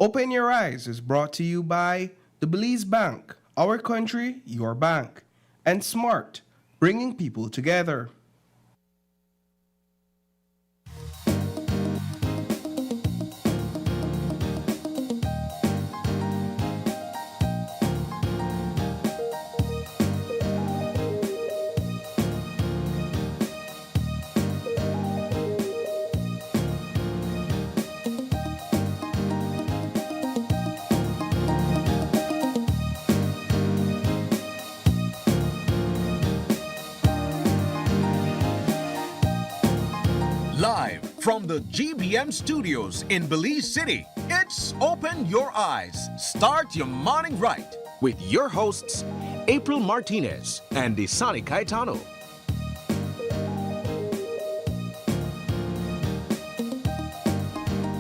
Open Your Eyes is brought to you by the Belize Bank, our country, your bank, and Smart, bringing people together. Live from the GBM studios in Belize City, it's Open Your Eyes. Start your morning right with your hosts, April Martinez and Isani Caetano.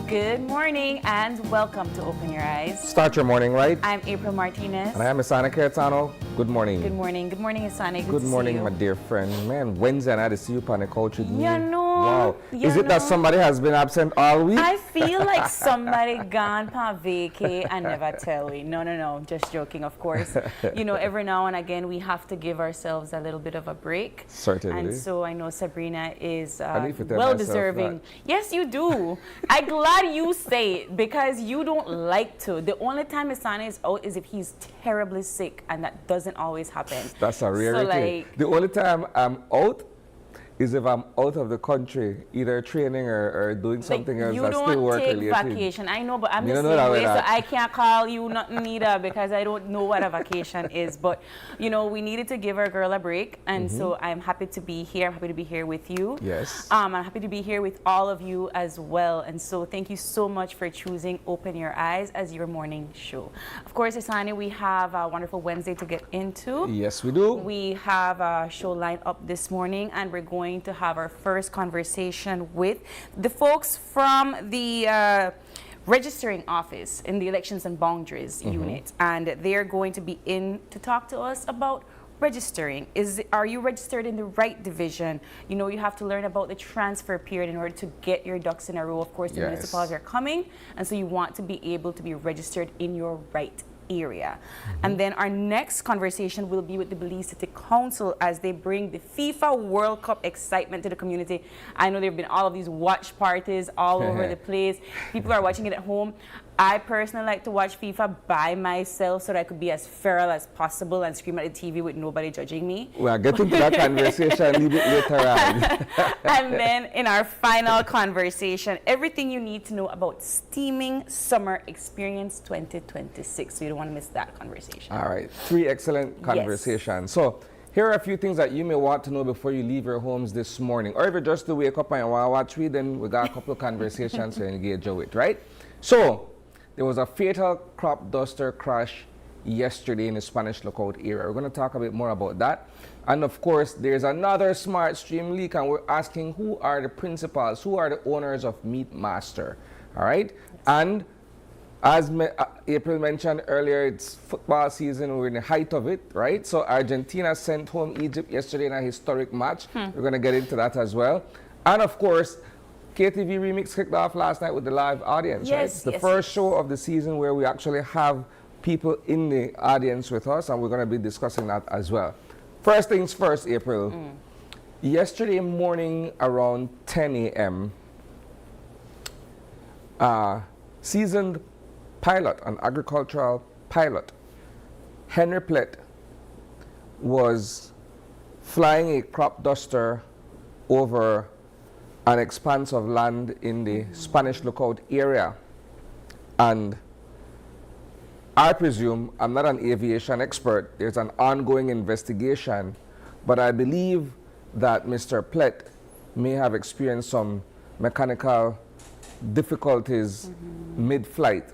Good morning and welcome to Open Your Eyes. Start your morning right. I'm April Martinez. And I am Isani Caetano. Good morning. Good morning. Good morning, Isani. Good morning, my dear friend. Man, Wednesday I had to see you on the couch with me. You know. Wow. Is it that somebody has been absent all week? I feel like somebody gone pa vacay and never tell me. No. Just joking, of course. You know, every now and again we have to give ourselves a little bit of a break. Certainly. And so I know Sabrina is well well deserving. Yes, you do. I'm glad you say it because you don't like to. The only time Isani is out is if he's terribly sick, and that doesn't always happen. That's a rarity. The only time I'm out is if I'm out of the country, either training or doing something else that's still work related. You don't take vacation. I know, but I'm the same way, so I can't call you nothing either because I don't know what a vacation is. But, you know, we needed to give our girl a break, and so I'm happy to be here. I'm happy to be here with you. Yes. I'm happy to be here with all of you as well. And so thank you so much for choosing Open Your Eyes as your morning show. Of course, Isani, we have a wonderful Wednesday to get into. Yes, we do. We have a show lined up this morning, and we're going to have our first conversation with the folks from the registering office in the elections and boundaries unit, and they're going to be in to talk to us about registering. Are you registered in the right division? You know, you have to learn about the transfer period in order to get your ducks in a row. Of course, the municipalities are coming, and so you want to be able to be registered in your right area. And then our next conversation will be with the Belize City Council as they bring the FIFA World Cup excitement to the community. I know there have been all of these watch parties all over the place. People are watching it at home. I personally like to watch FIFA by myself so that I could be as feral as possible and scream at the TV with nobody judging me. We'll get into that conversation a little bit later on. And then in our final conversation, everything you need to know about Steaming Summer Experience 2026. So you don't want to miss that conversation. All right. 3 excellent conversations. Yes. So here are a few things that you may want to know before you leave your homes this morning. Or if you're just to wake up and you want to watch me, then we got a couple of conversations to engage with, right? So there was a fatal crop duster crash yesterday in the Spanish Lookout area. We're going to talk a bit more about that. And of course, there's another smart stream leak, and we're asking who are the principals, who are the owners of Meat Master, all right? And as April mentioned earlier, it's football season. We're in the height of it, right? So Argentina sent home Egypt yesterday in a historic match. We're going to get into that as well. And of course, KTV Remix kicked off last night with the live audience, right? It's the first show of the season where we actually have people in the audience with us, and we're going to be discussing that as well. First things first, April. Yesterday morning around 10 a.m., seasoned pilot, an agricultural pilot, Henry Plett, was flying a crop duster over an expanse of land in the Spanish Lookout area. And I presume, I'm not an aviation expert, there's an ongoing investigation, but I believe that Mr. Plett may have experienced some mechanical difficulties mid-flight.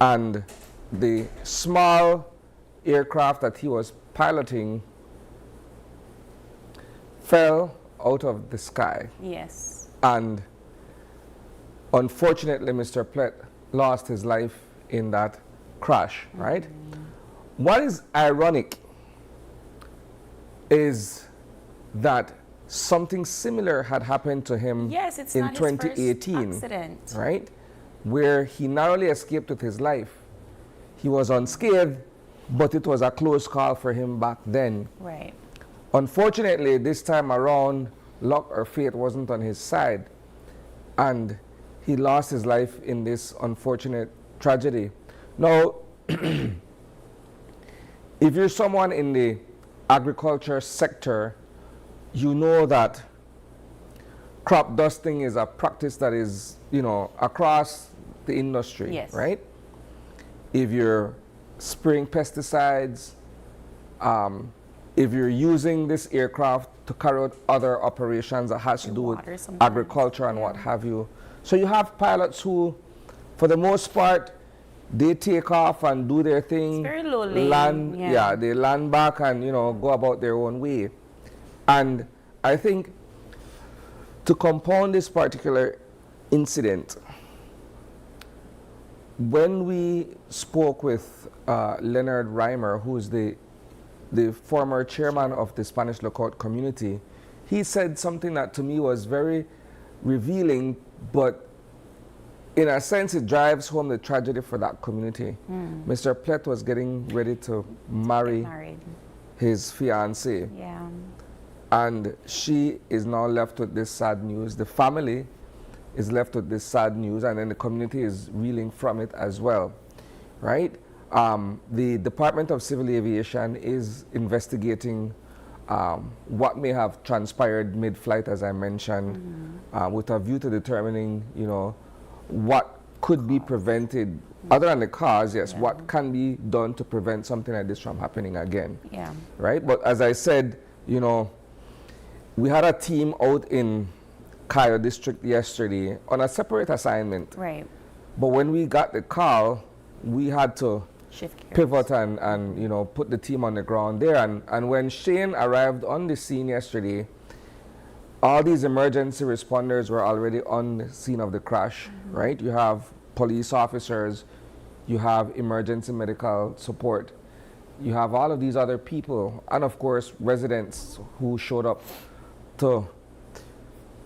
And the small aircraft that he was piloting fell out of the sky. Yes. And unfortunately, Mr. Plett lost his life in that crash, right? What is ironic is that something similar had happened to him Yes, it's in not his 2018, first accident. right? where he narrowly escaped with his life. He was unscathed, but it was a close call for him back then. Right. Unfortunately, this time around, luck or fate wasn't on his side, and he lost his life in this unfortunate tragedy. Now, if you're someone in the agriculture sector, you know that crop dusting is a practice that is, across the industry, Yes. right? If you're spraying pesticides, if you're using this aircraft to carry out other operations that has to do with Water sometimes. agriculture and what have you. So you have pilots who, for the most part, they take off and do their thing. It's very low laying, land, yeah. they land back and go about their own way. And I think to compound this particular incident, when we spoke with Leonard Reimer, who's the former chairman of the Spanish lookout community, he said something that to me was very revealing, but in a sense it drives home the tragedy for that community. Mr. Plett was getting ready to marry his fiancée, Yeah. and she is now left with this sad news. The family is left with this sad news, and then the community is reeling from it as well, right? The Department of Civil Aviation is investigating what may have transpired mid-flight, as I mentioned, with a view to determining, what could be prevented, other than the cause, yes, what can be done to prevent something like this from happening again, Yeah. right? But as I said, we had a team out in Cayo District yesterday on a separate assignment. Right. But when we got the call, we had to Shift gears. pivot and put the team on the ground there. And when Shane arrived on the scene yesterday, all these emergency responders were already on the scene of the crash, right? You have police officers, you have emergency medical support, you have all of these other people, and of course residents who showed up to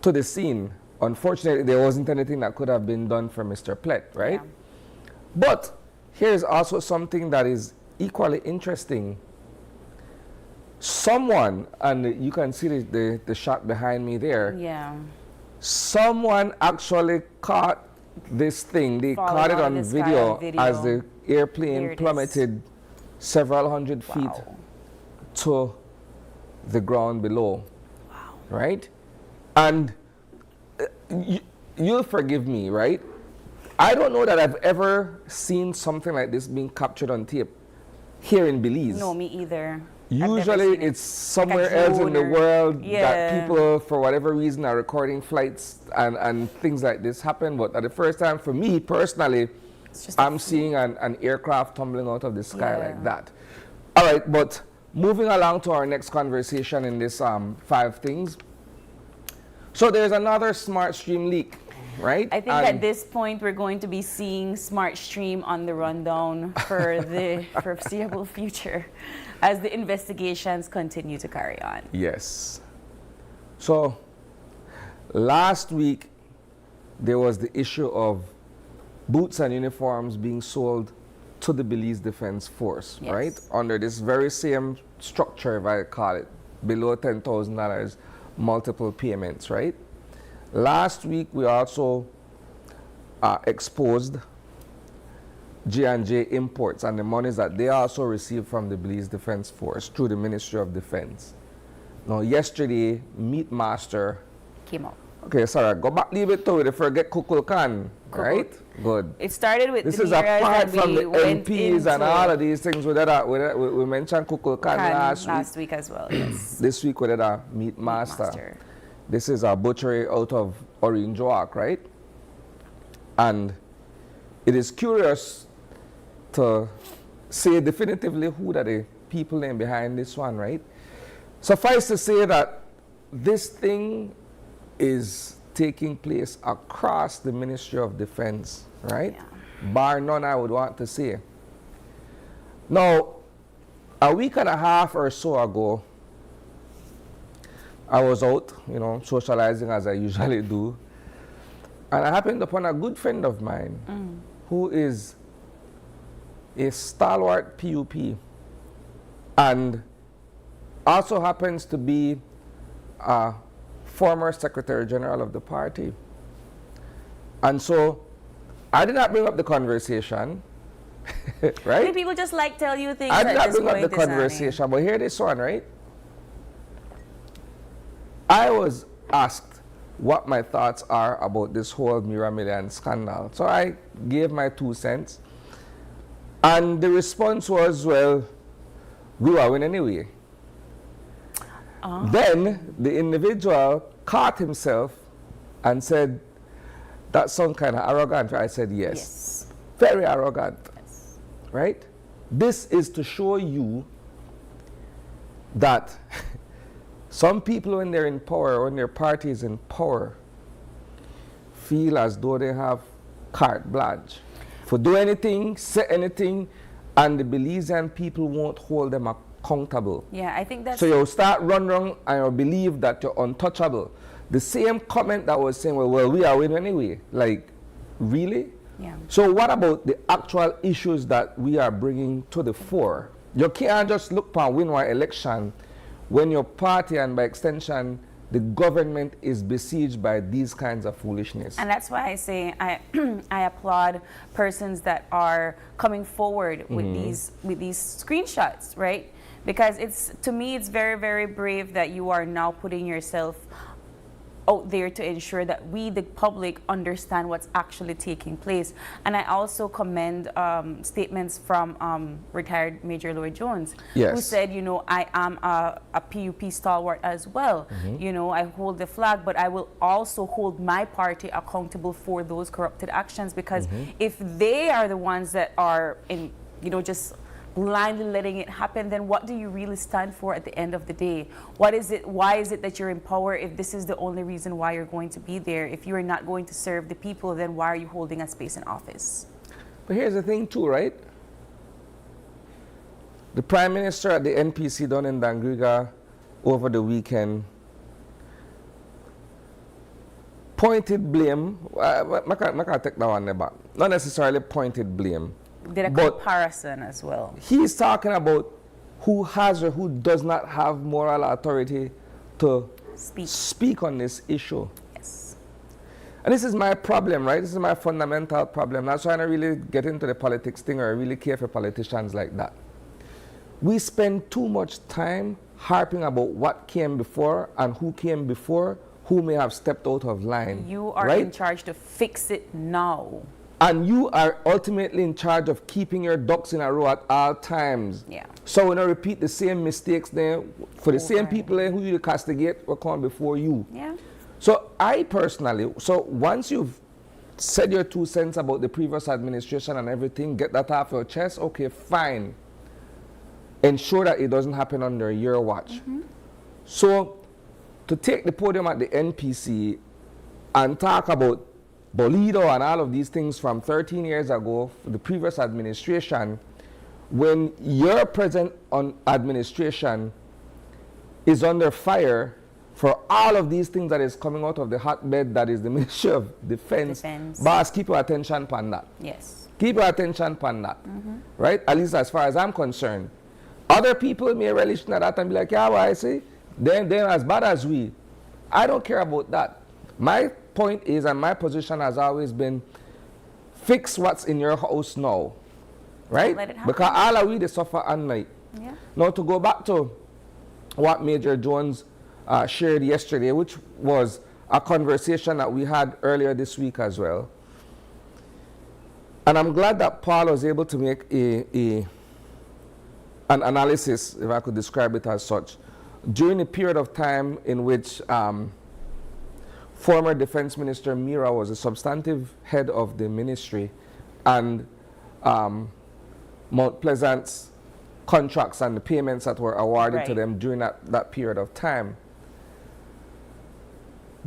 the scene. Unfortunately, there wasn't anything that could have been done for Mr. Plett, right? Yeah. But here's also something that is equally interesting. Someone, and you can see the shot behind me there, Yeah. someone actually caught this thing. They Falling caught it out of on the sky video, on video. as the There airplane it is. plummeted several hundred feet Wow. to the ground below. Wow. Right? And you'll forgive me, right? I don't know that I've ever seen something like this being captured on tape here in Belize. No, me either. I've never Usually seen it. it's somewhere else in the drone or- world Yeah. that people, for whatever reason, are recording flights and things like this happen. But at the first time, for me personally, It's just a I'm seeing an aircraft tumbling out of the sky Yeah. like that. All right, but moving along to our next conversation in this 5 things. So there's another smart stream leak, right? I think at this point we're going to be seeing Smart Stream on the rundown for the foreseeable future as the investigations continue to carry on. Yes. So last week there was the issue of boots and uniforms being sold to the Belize Defense Force, Yes. right? Under this very same structure, if I call it, below $10,000, multiple payments, right? Last week we also exposed J&J Imports and the monies that they also received from the Belize Defense Force through the Ministry of Defense. Now yesterday, Meat Master, Came up. okay, sorry, go back, leave it to it, forget Kukulkan, right? Good. It started with This the is mirrors apart and from we the went MPs and into all of these things. We mentioned Kukulkan last week. week as well, yes. This week we did a Meat Master. This is a butchery out of Orange Walk, right? And it is curious to say definitively who are the people name behind this one, right? Suffice to say that this thing is taking place across the Ministry of Defense, right? Yeah. Bar none, I would want to say. Now, a week and a half or so ago, I was out, socializing as I usually do. And I happened upon a good friend of mine who is a stalwart PUP and also happens to be a former Secretary General of the party. And so I did not bring up the conversation, right? Maybe people just like tell you things I did at not this bring up point, the conversation, but hear this one, right? I was asked what my thoughts are about this whole Mira Millian scandal. So I gave my 2 cents. And the response was, well, we will win anyway. Then the individual caught himself and said, that sounds kind of arrogant. I said, yes. Very arrogant. Yes. Right? This is to show you that some people, when they're in power, when their party is in power, feel as though they have carte blanche for do anything, say anything, and the Belizean people won't hold them accountable. Yeah, I think that's... So you'll start run and you'll believe that you're untouchable. The same comment that was saying, well, we are winning anyway. Like, really? Yeah. So what about the actual issues that we are bringing to the fore? You can't just look for win one election when your party and by extension the government is besieged by these kinds of foolishness. And that's why I say I applaud persons that are coming forward with these screenshots, right? Because it's, to me, it's very, very brave that you are now putting yourself out there to ensure that we, the public, understand what's actually taking place. And I also commend statements from retired Major Lloyd Jones, who said, you know, I am a PUP stalwart as well. You know, I hold the flag, but I will also hold my party accountable for those corrupted actions, because if they are the ones that are in, you know, just blindly letting it happen, then what do you really stand for at the end of the day? What is it? Why is it that you're in power if this is the only reason why you're going to be there? If you're not going to serve the people, then why are you holding a space in office? But here's the thing too, right? The Prime Minister at the NPC down in Dangriga over the weekend pointed blame. I can't take that one back. Not necessarily pointed blame. Did a comparison as well. He's talking about who has or who does not have moral authority to speak on this issue. Yes. And this is my problem, right? This is my fundamental problem. That's why I don't really get into the politics thing, or I really care for politicians like that. We spend too much time harping about what came before and who came before, who may have stepped out of line. You are in charge to fix it now. And you are ultimately in charge of keeping your ducks in a row at all times. Yeah. So we don't repeat the same mistakes there for the same people there who you castigate will come before you. Yeah. So I personally, so once you've said your 2 cents about the previous administration and everything, get that off your chest, okay, fine. Ensure that it doesn't happen under your watch. So to take the podium at the NPC and talk about Bolido and all of these things from 13 years ago, the previous administration, when your present administration is under fire for all of these things that is coming out of the hotbed that is the Ministry of Defense. Boss, keep your attention on that. Yes. Keep your attention on that. Right? At least as far as I'm concerned. Other people may relish in that and be like, yeah, well, I see, they're as bad as we. I don't care about that. My point is, and my position has always been, fix what's in your house now, right? Because all of we they suffer at night. Yeah. Now to go back to what Major Jones shared yesterday, which was a conversation that we had earlier this week as well. And I'm glad that Paul was able to make an analysis, if I could describe it as such, during a period of time in which former Defense Minister Mira was a substantive head of the ministry, and Mount Pleasant's contracts and the payments that were awarded to them during that period of time.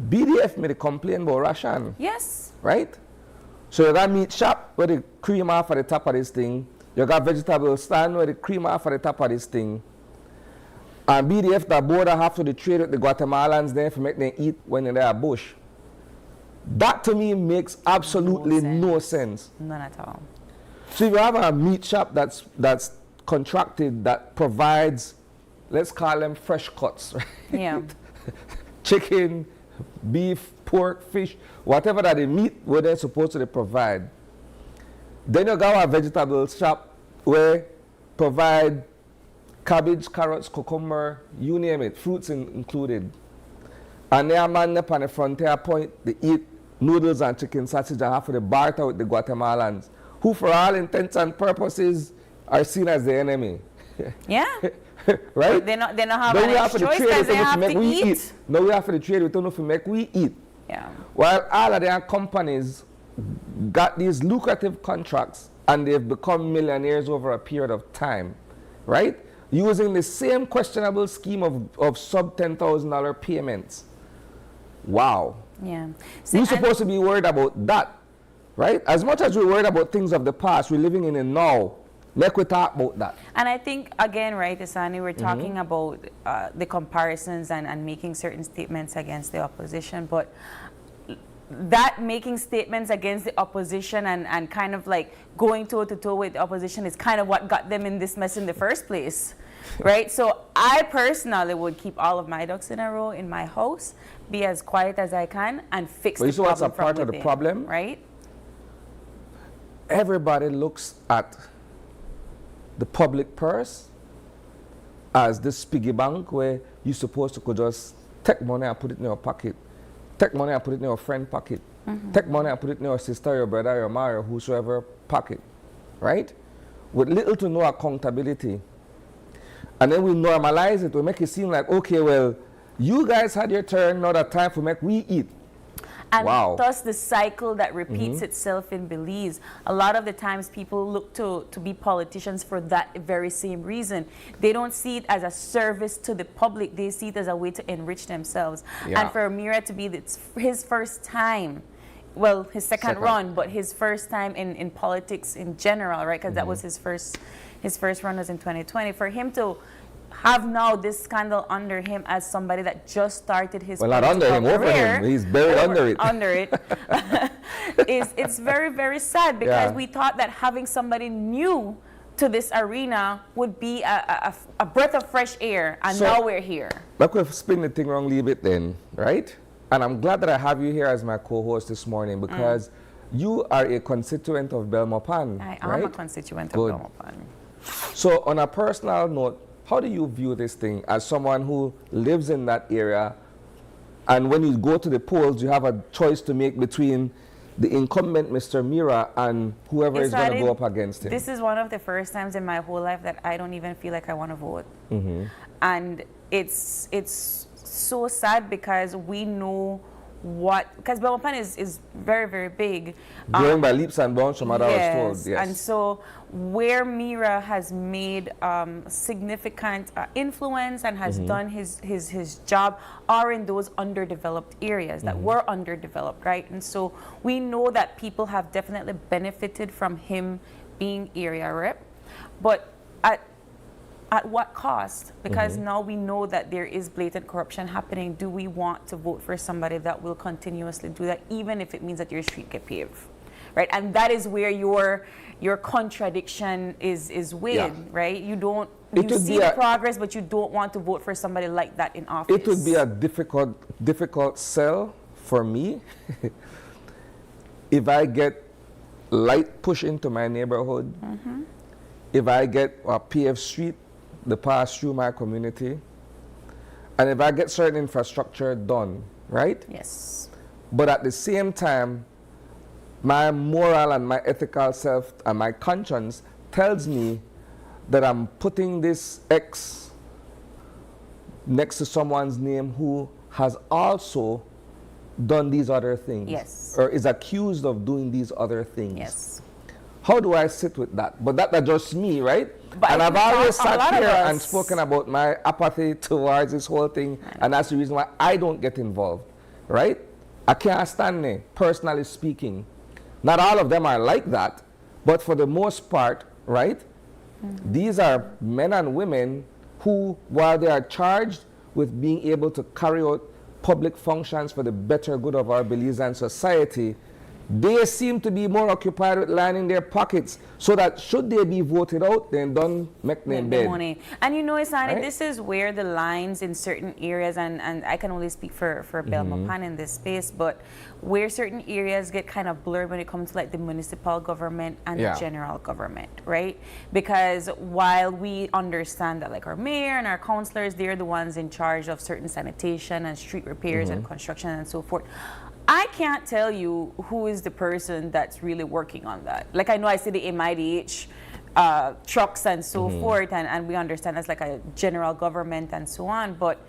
BDF made a complaint about ration. Yes. Right? So you got meat shop where the cream off at the top of this thing. You got vegetable stand where the cream off at the top of this thing. And BDF, the border have to trade with the Guatemalans there for make them eat when they're bush. That to me makes absolutely no sense. None at all. So if you have a meat shop that's contracted, that provides, let's call them fresh cuts, right? Yeah. Chicken, beef, pork, fish, whatever that they meat, what they're supposed to provide. Then you got a vegetable shop where provide cabbage, carrots, cucumber, you name it, fruits included. And there are man up on the frontier point, they eat noodles and chicken sausage and half of the barter with the Guatemalans, who for all intents and purposes are seen as the enemy. Yeah. Right? They're not having Then we any have to choice trade because with they them have make to we eat. No, we have to trade with them to make we eat. Yeah. While all of their companies got these lucrative contracts and they've become millionaires over a period of time, right? Using the same questionable scheme of sub $10,000 payments. Wow. Yeah. We're supposed to be worried about that, right? As much as we're worried about things of the past, we're living in the now. Let we talk about that. And I think, again, right, Isani, we're talking about the comparisons and making certain statements against the opposition, but that making statements against the opposition and kind of like going toe-to-toe with the opposition is kind of what got them in this mess in the first place, right? So I personally would keep all of my ducks in a row in my house, be as quiet as I can, and fix But the you see what's problem a part from of the within, problem? right? Everybody looks at the public purse as this piggy bank where you're supposed to could just take money and put it in your pocket, take money and put it in your friend pocket, take money and put it in your sister, your brother, your mother, or whosoever pocket, right? With little to no accountability. And then we normalize it, we make it seem like, okay, well, you guys had your turn, now that time for make we eat. And Wow. thus the cycle that repeats itself in Belize. A lot of the times people look to be politicians for that very same reason. They don't see it as a service to the public. They see it as a way to enrich themselves. Yeah. And for Amira to be his first time, well, his second run, but his first time in politics in general, right? Because that was his first run was in 2020. For him to have now this scandal under him as somebody that just started his Well, not under him, political over career, him. He's buried under it. Under it, it's very, very sad because Yeah. we thought that having somebody new to this arena would be a breath of fresh air, and So- now we're here. Let me spin the thing wrong a little bit then, right? And I'm glad that I have you here as my co-host this morning because you are a constituent of Belmopan, I am right? a constituent Good. of Belmopan. So on a personal note, how do you view this thing as someone who lives in that area, and when you go to the polls, you have a choice to make between the incumbent, Mr. Mira, and whoever is going to go up against him? This is one of the first times in my whole life that I don't even feel like I want to vote. And it's so sad because we know because Belmopan is very, very big. Growing by leaps and bounds from what I was told, yes. And so where Mira has made significant influence and has done his job are in those underdeveloped areas that were underdeveloped, right? And so we know that people have definitely benefited from him being area rep, but at what cost? Because now we know that there is blatant corruption happening. Do we want to vote for somebody that will continuously do that, even if it means that your street get paved, right? And that is where your contradiction is weighed, right? You see the progress, but you don't want to vote for somebody like that in office. It would be a difficult sell for me if I get light push into my neighborhood, if I get a PF street the pass through my community, and if I get certain infrastructure done, right? Yes. But at the same time, my moral and my ethical self and my conscience tells me that I'm putting this X next to someone's name who has also done these other things. Yes. Or is accused of doing these other things. Yes. How do I sit with that? But that's just me, right? But and I've always sat here and us spoken about my apathy towards this whole thing, and that's the reason why I don't get involved, right? I can't stand it, personally speaking. Not all of them are like that, but for the most part, right? These are men and women who, while they are charged with being able to carry out public functions for the better good of our Belizean society, they seem to be more occupied with lining their pockets so that should they be voted out, then don't make them bed. Money. And you know, Isani, Right? this is where the lines in certain areas, and I can only speak for Belmopan in this space, but where certain areas get kind of blurred when it comes to like the municipal government and Yeah. the general government, right? Because while we understand that like our mayor and our councillors, they're the ones in charge of certain sanitation and street repairs and construction and so forth, I can't tell you who is the person that's really working on that. Like I know I see the MIDH trucks and so forth, and we understand that's like a general government and so on, but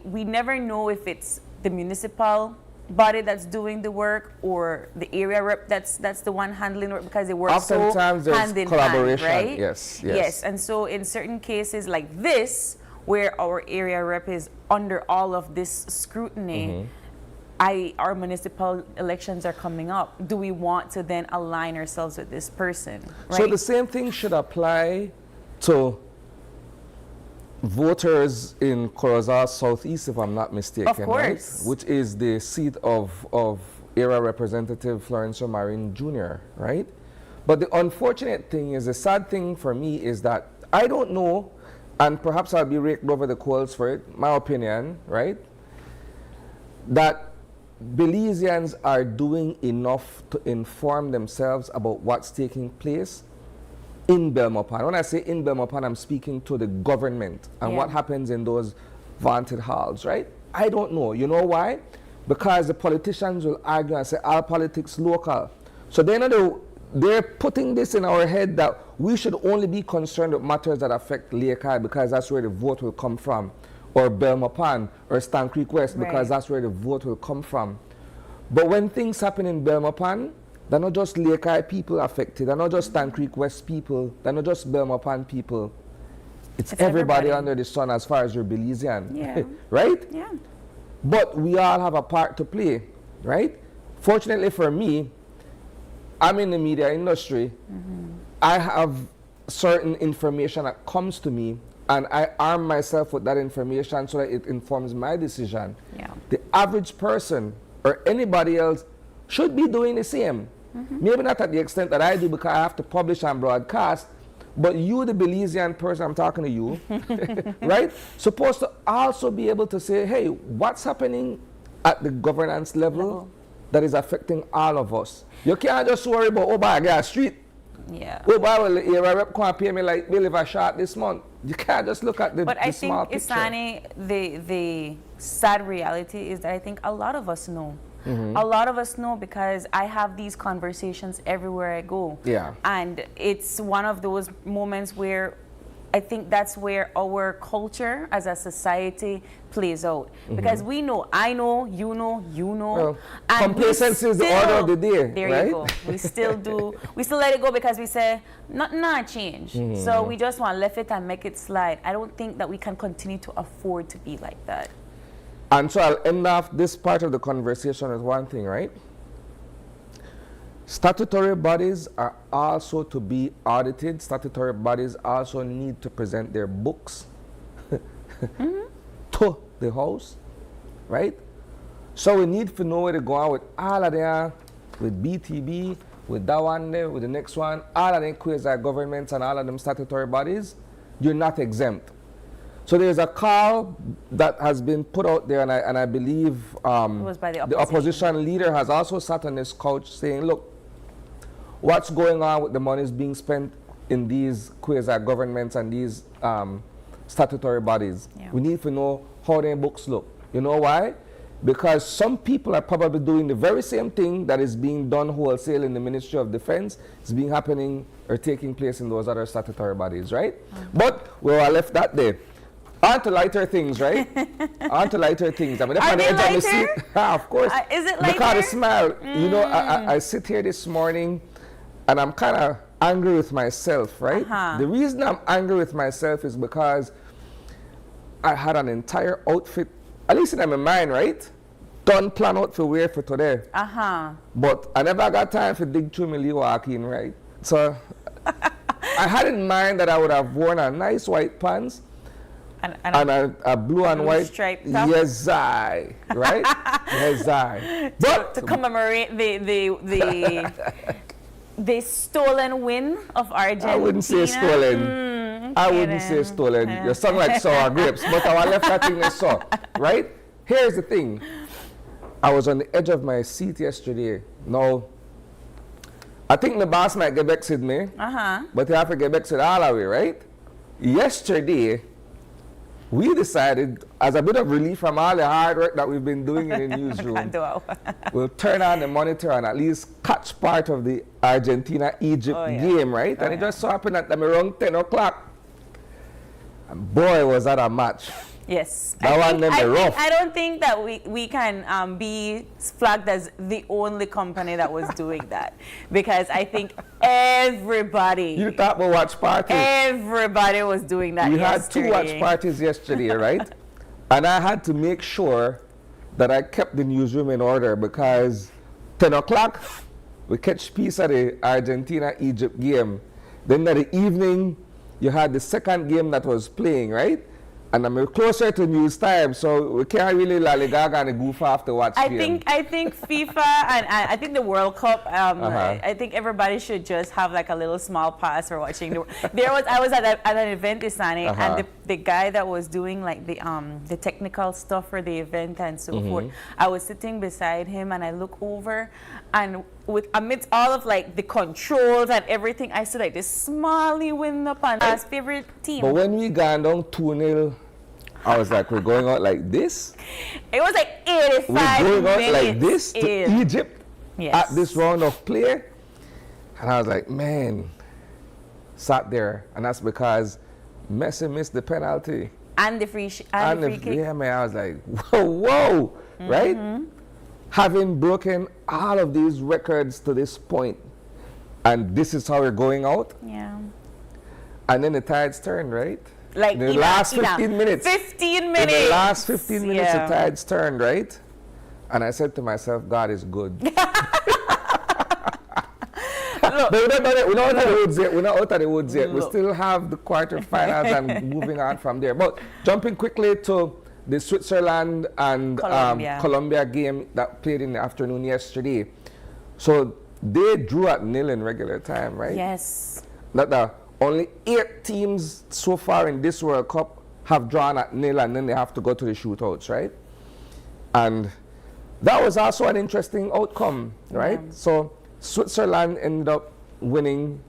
we never know if it's the municipal body that's doing the work or the area rep that's the one handling it, because they work Oftentimes so there's hand in collaboration, hand, right? yes. Yes, and so in certain cases like this, where our area rep is under all of this scrutiny, our municipal elections are coming up. Do we want to then align ourselves with this person? Right? So the same thing should apply to voters in Corozal Southeast, if I'm not mistaken, Of course. right? Which is the seat of Area Representative Florencio Marin Jr., right? But the unfortunate thing is, the sad thing for me is that I don't know, and perhaps I'll be raked over the coals for it, my opinion, right? That Belizeans are doing enough to inform themselves about what's taking place in Belmopan. When I say in Belmopan, I'm speaking to the government and what happens in those vaunted halls, right? I don't know. You know why? Because the politicians will argue and say, our politics local. So they're putting this in our head that we should only be concerned with matters that affect Lekai because that's where the vote will come from, or Belmopan, or Stan Creek West, because that's where the vote will come from. But when things happen in Belmopan, they're not just Lekai people affected, they're not just Stan Creek West people, they're not just Belmopan people. It's everybody under the sun as far as you're Belizean, right? Yeah. But we all have a part to play, right? Fortunately for me, I'm in the media industry. I have certain information that comes to me, and I arm myself with that information so that it informs my decision. Yeah. The average person or anybody else should be doing the same. Maybe not at the extent that I do because I have to publish and broadcast, but you, the Belizean person, I'm talking to you, right? Supposed to also be able to say, hey, what's happening at the governance level that is affecting all of us? You can't just worry about, oh, I got a street. Yeah. Oh, boy, well, the area rep can't pay me like Bill if I shot this month. You can't just look at the But I small think, picture. Isani, the sad reality is that I think a lot of us know. A lot of us know because I have these conversations everywhere I go. Yeah. And it's one of those moments where I think that's where our culture as a society plays out. Because we know, I know, you know, you know. Well, and complacency is the order of the day, There right? you go. We still do. We still let it go because we say, nothing not change. So we just want to left it and make it slide. I don't think that we can continue to afford to be like that. And so I'll end off this part of the conversation with one thing, right? Statutory bodies are also to be audited. Statutory bodies also need to present their books to the House, right? So we need to know where to go on with all of them, with BTB, with that one there, with the next one, all of them quasi-governments and all of them statutory bodies. You're not exempt. So there's a call that has been put out there, and I believe It was by the the opposition leader has also sat on this couch saying, look, what's going on with the monies being spent in these quasi-governments and these statutory bodies? Yeah. We need to know how their books look. You know why? Because some people are probably doing the very same thing that is being done wholesale in the Ministry of Defense is being happening or taking place in those other statutory bodies, right? But I left that there. On to lighter things, right? On to lighter things. I mean, Are they lighter? Of course. Is it Because lighter? the smile, you know, I sit here this morning and I'm kind of angry with myself, right? The reason I'm angry with myself is because I had an entire outfit, at least in my mind, right? Done plan out for wear for today. But I never got time for dig through my Lee walking, right? So I had in mind that I would have worn a nice white pants and a blue and blue white. striped top. Yes, I. Right? Yes, I. But to commemorate the stolen win of Argentina. I wouldn't say stolen. I wouldn't say stolen. You sound like sour grapes, but I left that thing is sour, right? Here's the thing. I was on the edge of my seat yesterday. Now, I think the boss might get back with me, but you have to get back with all the way, right? Yesterday, we decided, as a bit of relief from all the hard work that we've been doing in the newsroom, we'll turn on the monitor and at least catch part of the Argentina-Egypt game, right? And it just so happened that around 10 o'clock, and boy, was that a match. Yes. I don't think that we can be flagged as the only company that was doing that, because I think everybody. You thought about watch parties? Everybody was doing that. We yesterday. had 2 watch parties yesterday, right? And I had to make sure that I kept the newsroom in order, because 10 o'clock we catch piece of the Argentina-Egypt game. Then in the evening you had the second game that was playing, right? And I'm closer to news time, so we can't really lollygaga and goof off to watch game. I think FIFA and I think the World Cup. I think everybody should just have like a little small pass for watching. I was at an event this Sunday, and the guy that was doing like the technical stuff for the event and so forth. I was sitting beside him, and I look over, and amidst all of like the controls and everything, I saw like this smally win up on his favorite team. But when we got down 2-0, I was like, we're going out like this? It was like 85 we're going minutes out like this to Egypt at this round of play? And I was like, man, sat there. And that's because Messi missed the penalty. And the free kick. Yeah, man, I was like, whoa, right? Having broken all of these records to this point, and this is how we're going out? Yeah. And then the tides turned, right? Like in the last 15 minutes. 15 minutes. In the last 15 minutes, the tides turned, right? And I said to myself, God is good. But we're not out of the woods yet. We're not out of the woods yet. We still have the quarterfinals and moving on from there. But jumping quickly to the Switzerland and Colombia game that played in the afternoon yesterday. So they drew at 0 in regular time, right? Yes. Only 8 teams so far in this World Cup have drawn at 0, and then they have to go to the shootouts, right? And that was also an interesting outcome, right? Yeah. So Switzerland ended up winning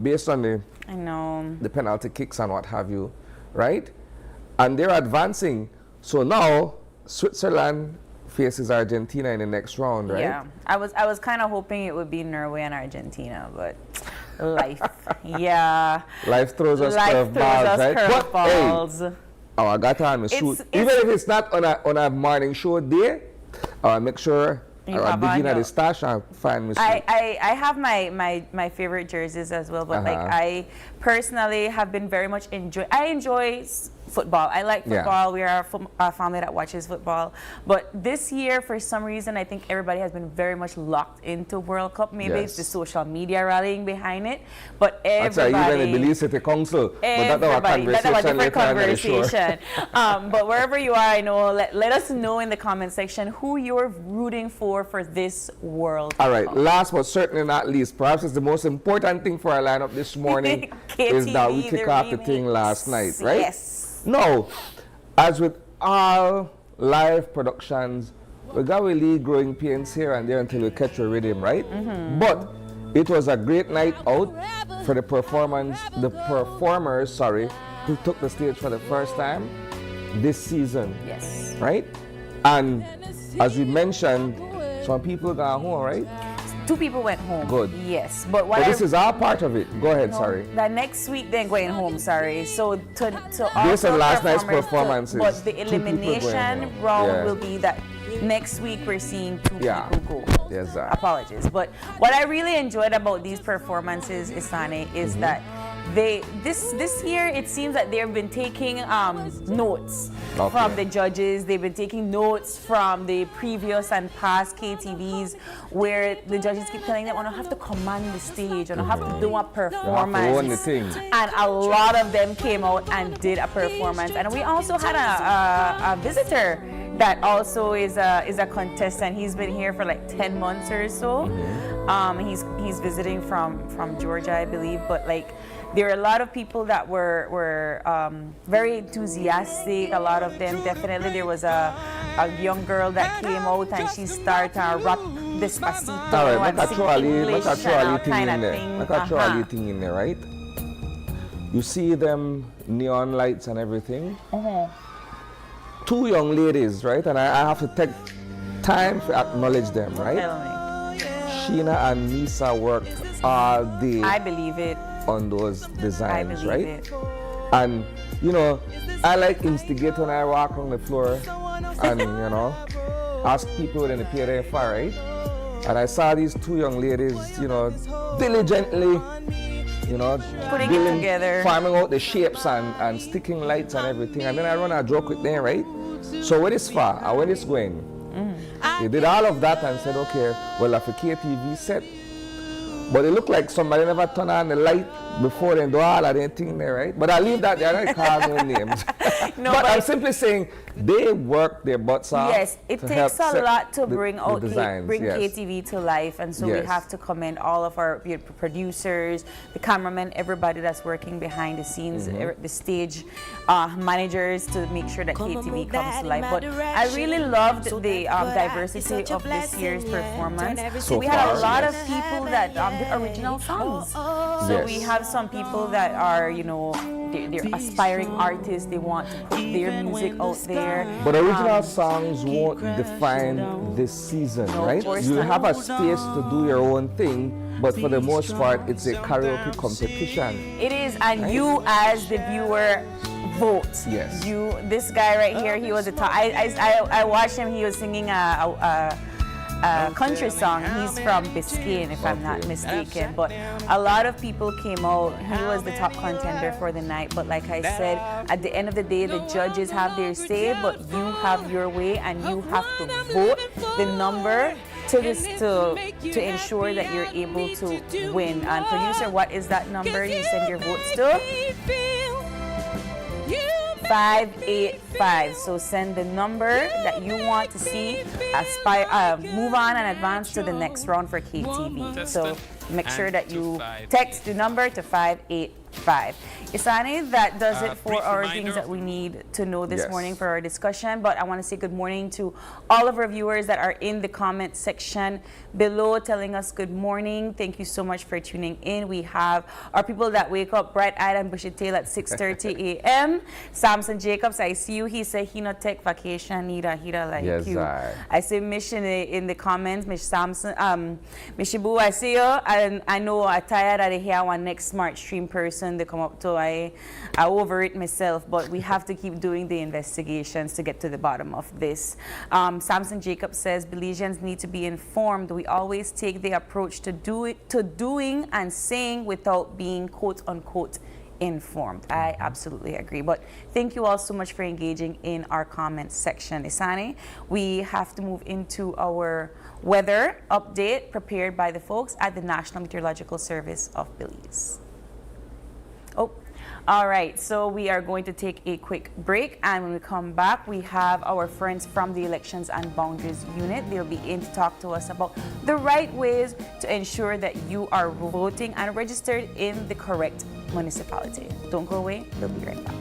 based on the penalty kicks and what have you, right? And they're advancing. So now Switzerland faces Argentina in the next round, right? Yeah, I was kind of hoping it would be Norway and Argentina, but life, yeah. Life throws us curveballs, right? Curveballs. Hey, I got on my suit. Even if it's not on a morning show day, I'll make sure I begin at the stash and find my suit. I have my favorite jerseys as well, but like I personally have been very much I enjoy football. I like football. We are a family that watches football. But this year, for some reason, I think everybody has been very much locked into World Cup. Maybe it's the social media rallying behind it. But everybody... That's even the Belize City Council. But that's a different conversation. But wherever you are, I know, let us know in the comment section who you're rooting for this World Cup. All right. Last but certainly not least, perhaps it's the most important thing for our lineup this morning is that we kick off the thing last night, right? Yes. No, as with all live productions, we got really growing pains here and there until we catch a rhythm, right? But it was a great night out for the performers, who took the stage for the first time this season. Yes. Right? And as we mentioned, some people got home, right? 2 people went home. Good. Yes, but this is our part of it. Go ahead, sorry. The next week they're going home, sorry. So based on last night's performances. But the elimination round will be that next week we're seeing 2 people go. Yes, sir. Apologies. But what I really enjoyed about these performances, Isane, is that This year it seems that they've been taking notes Okay. from the judges. They've been taking notes from the previous and past KTVs, where the judges keep telling them, "I don't have to command the stage. I don't have to do a performance." own the thing. And a lot of them came out and did a performance. And we also had a visitor that also is a contestant. He's been here for like 10 months or so. He's visiting from Georgia, I believe. But like, there are a lot of people that were very enthusiastic. A lot of them definitely. There was a young girl that came out and she started to rap Despacito Alright, and sing English and all kind of thing. Actually thing in there, right? You see them neon lights and everything. Two young ladies, right? And I have to take time to acknowledge them, right? Tell me. Sheena and Nisa worked all day I believe it. on those I designs, believe right? it. And you know, I like instigate when I walk on the floor and ask people when they pay their fare, right? And I saw these two young ladies, diligently, Putting it together. farming out the shapes and sticking lights and everything. And then I run a joke with them, right? So where is far and where is going? They did all of that and said, okay, well, if a KTV set, but it looked like somebody never turned on the light before they do all of their thing there, right? But I leave that there, I don't call no names. No, but I'm but simply saying they work their butts off. yes, it to help takes a set lot to the- bring the out designs, bring yes. KTV to life, and so we Yes. have to commend all of our producers, the cameramen, everybody that's working behind the scenes, Mm-hmm. the stage managers, to make sure that KTV comes to life. But I really loved the diversity of this year's performance. So we had a far, lot yes. of people that did original songs. So Yes. we have some people that are, they're aspiring artists. They want to put their music out there. But original songs won't define this season, No, of right? course You not. have a space to do your own thing, but for the most part, it's a karaoke competition. It is, and you as the viewer vote. Yes. This guy right here, he was a top. I watched him. He was singing a country song. He's from Biscayne, if I'm not Okay. mistaken. But a lot of people came out. He was the top contender for the night. But like I said, at the end of the day, the judges have their say, but you have your way, and you have to vote the number to ensure that you're able to win. And producer, what is that number you send your votes to? 585. So send the number that you want to see move on and advance to the next round for KTV. So make sure that you text the number to 585. Isani, that does it for our things that we need to know this Yes. morning for our discussion. But I want to say good morning to all of our viewers that are in the comment section below telling us good morning. Thank you so much for tuning in. We have our people that wake up bright-eyed and bushy-tailed at 6:30 a.m. Samson Jacobs, I see you. He said he not take vacation neither. He don't like Yes, you. I. I see Mission in the comments. Miss Samson, Miss Shibu, I see you. And I know I'm tired of hear one next smart stream person to come up to. I over it myself, but we have to keep doing the investigations to get to the bottom of this. Samson Jacob says Belizeans need to be informed. We always take the approach to doing and saying without being quote unquote informed. I absolutely agree. But thank you all so much for engaging in our comment section. Isani, we have to move into our weather update prepared by the folks at the National Meteorological Service of Belize. Oh, all right. So we are going to take a quick break, and when we come back, we have our friends from the Elections and Boundaries Unit. They'll be in to talk to us about the right ways to ensure that you are voting and registered in the correct municipality. Don't go away. We'll be right back.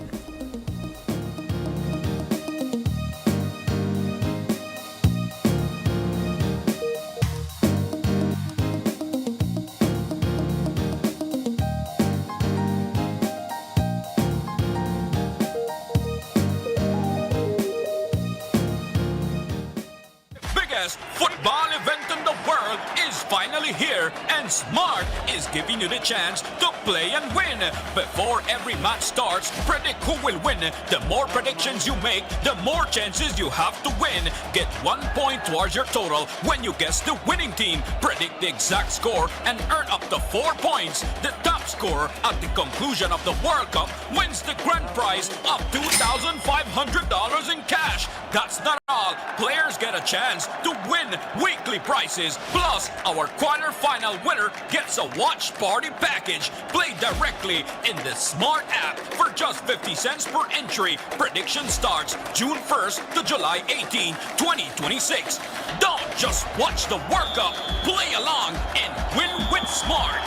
Biggest football event in the world is finally finally here, and Smart is giving you the chance to play and win. Before every match starts, predict who will win. The more predictions you make, the more chances you have to win. Get 1 point towards your total when you guess the winning team. Predict the exact score and earn up to 4 points. The top scorer at the conclusion of the World Cup wins the grand prize of $2,500 in cash. That's not all. Players get a chance to win weekly prizes. Plus, our quarter-final winner gets a watch party package. Play directly in the Smart app for just 50 cents per entry. Prediction starts June 1st to July 18, 2026. Don't just watch the World Cup. Play along and win with Smart.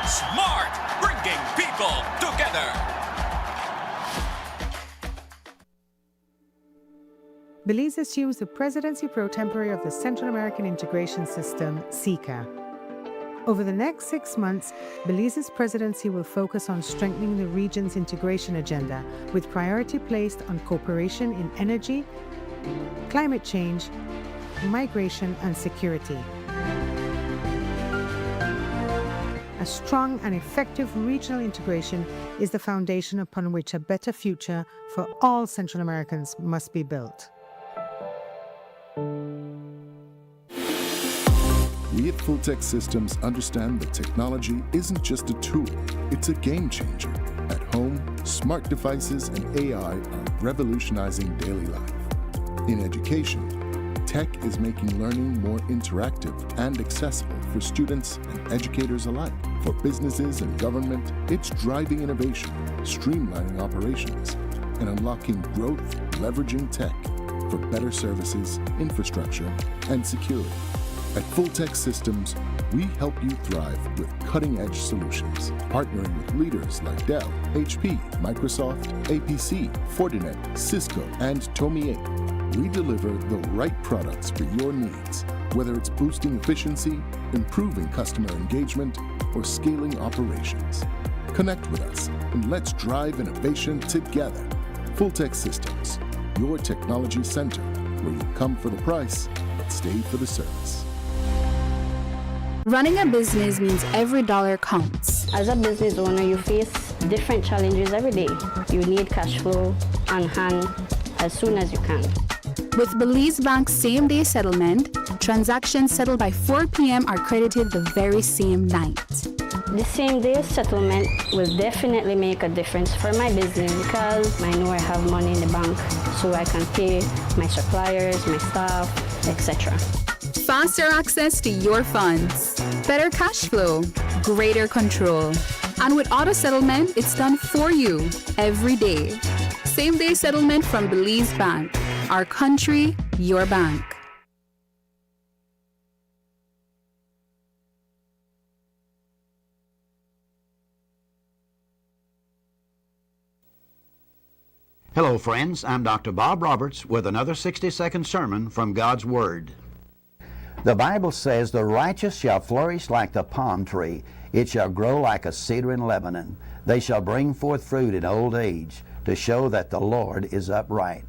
Smart, bringing people together. Belize assumes the presidency pro tempore of the Central American Integration System, CICA. Over the next 6 months, Belize's presidency will focus on strengthening the region's integration agenda, with priority placed on cooperation in energy, climate change, migration, and security. A strong and effective regional integration is the foundation upon which a better future for all Central Americans must be built. We at Fulltech Systems understand that technology isn't just a tool, it's a game changer. At home, smart devices and AI are revolutionizing daily life. In education, tech is making learning more interactive and accessible for students and educators alike. For businesses and government, it's driving innovation, streamlining operations, and unlocking growth, leveraging tech for better services, infrastructure, and security. At Fulltech Systems, we help you thrive with cutting-edge solutions, partnering with leaders like Dell, HP, Microsoft, APC, Fortinet, Cisco, and Tomy Inc. We deliver the right products for your needs, whether it's boosting efficiency, improving customer engagement, or scaling operations. Connect with us and let's drive innovation together. Fulltech Systems, your technology center, where you come for the price, but stay for the service. Running a business means every dollar counts. As a business owner, you face different challenges every day. You need cash flow on hand as soon as you can. With Belize Bank's same-day settlement, transactions settled by 4 p.m. are credited the very same night. The same-day settlement will definitely make a difference for my business because I know I have money in the bank so I can pay my suppliers, my staff, etc. Faster access to your funds, better cash flow, greater control. And with auto settlement, it's done for you every day. Same-day settlement from Belize Bank. Our country, your bank. Hello, friends. I'm Dr. Bob Roberts with another 60-second sermon from God's Word. The Bible says, "The righteous shall flourish like the palm tree. It shall grow like a cedar in Lebanon. They shall bring forth fruit in old age, to show that the Lord is upright."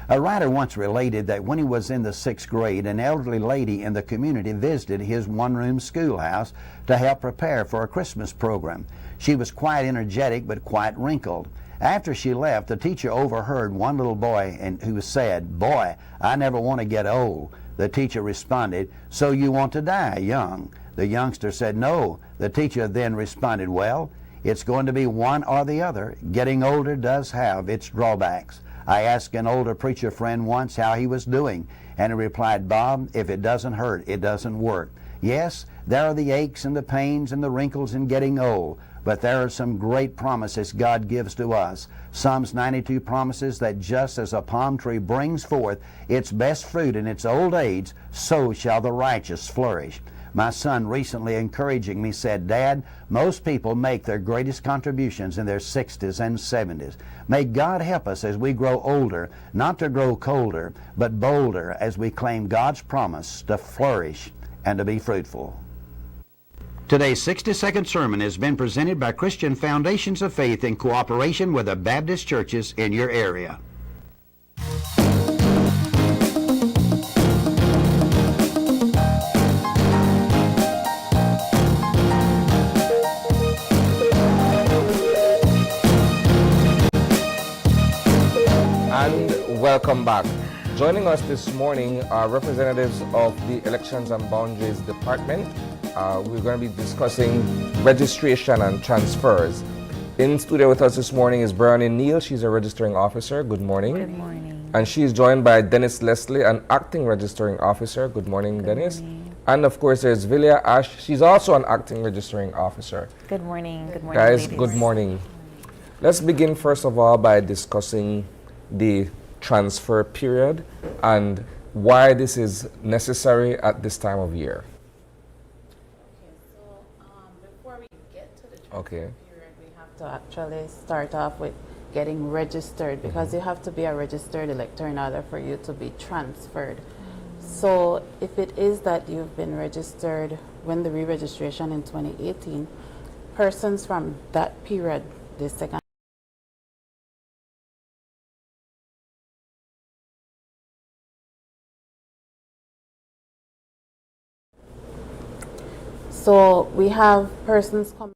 A writer once related that when he was in the 6th grade, an elderly lady in the community visited his one-room schoolhouse to help prepare for a Christmas program. She was quite energetic but quite wrinkled. After she left, the teacher overheard one little boy who said, "Boy, I never want to get old." The teacher responded, "So you want to die young?" The youngster said, "No." The teacher then responded, "Well, it's going to be one or the other. Getting older does have its drawbacks. I asked an older preacher friend once how he was doing, and he replied, 'Bob, if it doesn't hurt, it doesn't work.' Yes, there are the aches and the pains and the wrinkles in getting old, but there are some great promises God gives to us. Psalms 92 promises that just as a palm tree brings forth its best fruit in its old age, so shall the righteous flourish. My son recently encouraging me said, "Dad, most people make their greatest contributions in their 60s and 70s. May God help us as we grow older, not to grow colder, but bolder as we claim God's promise to flourish and to be fruitful." Today's 60-second sermon has been presented by Christian Foundations of Faith in cooperation with the Baptist churches in your area. And welcome back. Joining us this morning are representatives of the Elections and Boundaries Department. We're going to be discussing registration and transfers. In studio with us this morning is Brianna Neal. She's a registering officer. Good morning. Good morning. And she's joined by Dennis Leslie, an acting registering officer. Good morning, Dennis. And of course, there's Villia Ash. She's also an acting registering officer. Good morning. Good morning, Guys, ladies. good morning. Let's begin first of all by discussing the transfer period and why this is necessary at this time of year. Before we get to the transfer Okay. period, we have to actually start off with getting registered, because you have to be a registered elector in order for you to be transferred. So if it is that you've been registered when the re-registration in 2018, persons from that period, the second. So we have persons coming.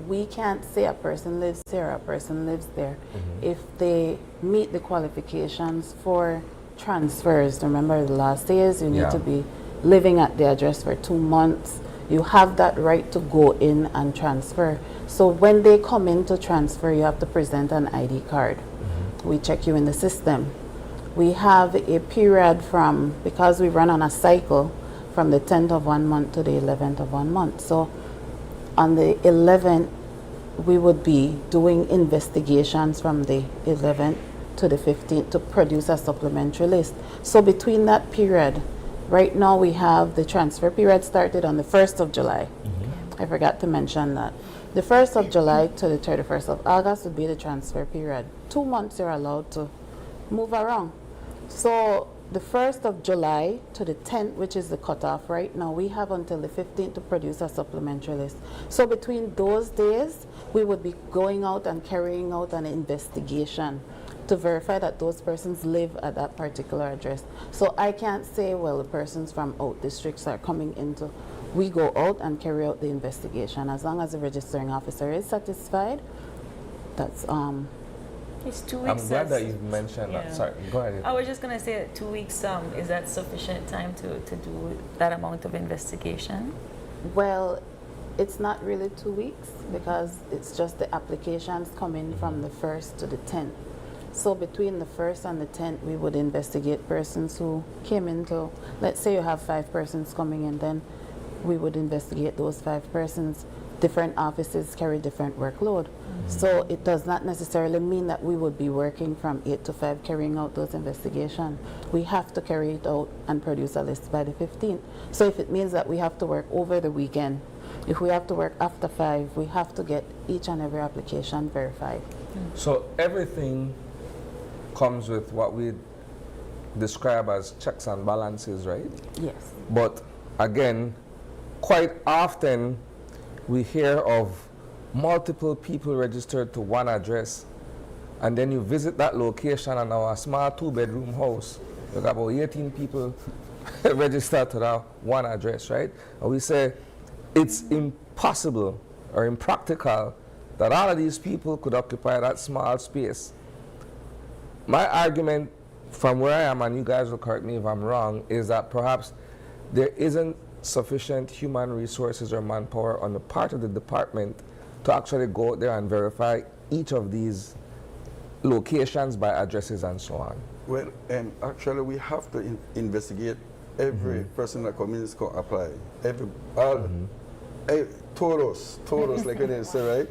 We can't say a person lives here or a person lives there if they meet the qualifications for transfers. Remember, the last days you need to be living at the address for 2 months. You have that right to go in and transfer. So when they come in to transfer, you have to present an ID card. We check you in the system. We have a period from, because we run on a cycle, from the 10th of 1 month to the 11th of 1 month. So on the 11th, we would be doing investigations from the 11th to the 15th to produce a supplementary list. So between that period, right now we have the transfer period started on the 1st of July. I forgot to mention that. The 1st of July to the 31st of August would be the transfer period. 2 months you're allowed to move around. So the 1st of July to the 10th, which is the cutoff right now, we have until the 15th to produce a supplementary list. So between those days, we would be going out and carrying out an investigation to verify that those persons live at that particular address. So I can't say, well, the persons from out districts are coming into. We go out and carry out the investigation. As long as the registering officer is satisfied, that's It's 2 weeks. I'm glad that you mentioned that. Sorry, go ahead. I was just going to say that 2 weeks, is that sufficient time to do that amount of investigation? Well, it's not really 2 weeks, because it's just the applications come in from the 1st to the 10th. So between the 1st and the 10th, we would investigate persons who came into, let's say you have 5 persons coming in, then we would investigate those 5 persons. Different offices carry different workload. So it does not necessarily mean that we would be working from 8 to 5 carrying out those investigations. We have to carry it out and produce a list by the 15th. So if it means that we have to work over the weekend, if we have to work after 5, we have to get each and every application verified. So everything comes with what we describe as checks and balances, right? Yes. But again, quite often we hear of multiple people registered to one address, and then you visit that location and now a small 2-bedroom house, you got about 18 people register to that one address, right? And we say it's impossible or impractical that all of these people could occupy that small space. My argument from where I am, and you guys will correct me if I'm wrong, is that perhaps there isn't sufficient human resources or manpower on the part of the department to actually go out there and verify each of these locations by addresses and so on. Well, actually, we have to investigate every person that comes in is going to apply. Todos, like they say, right?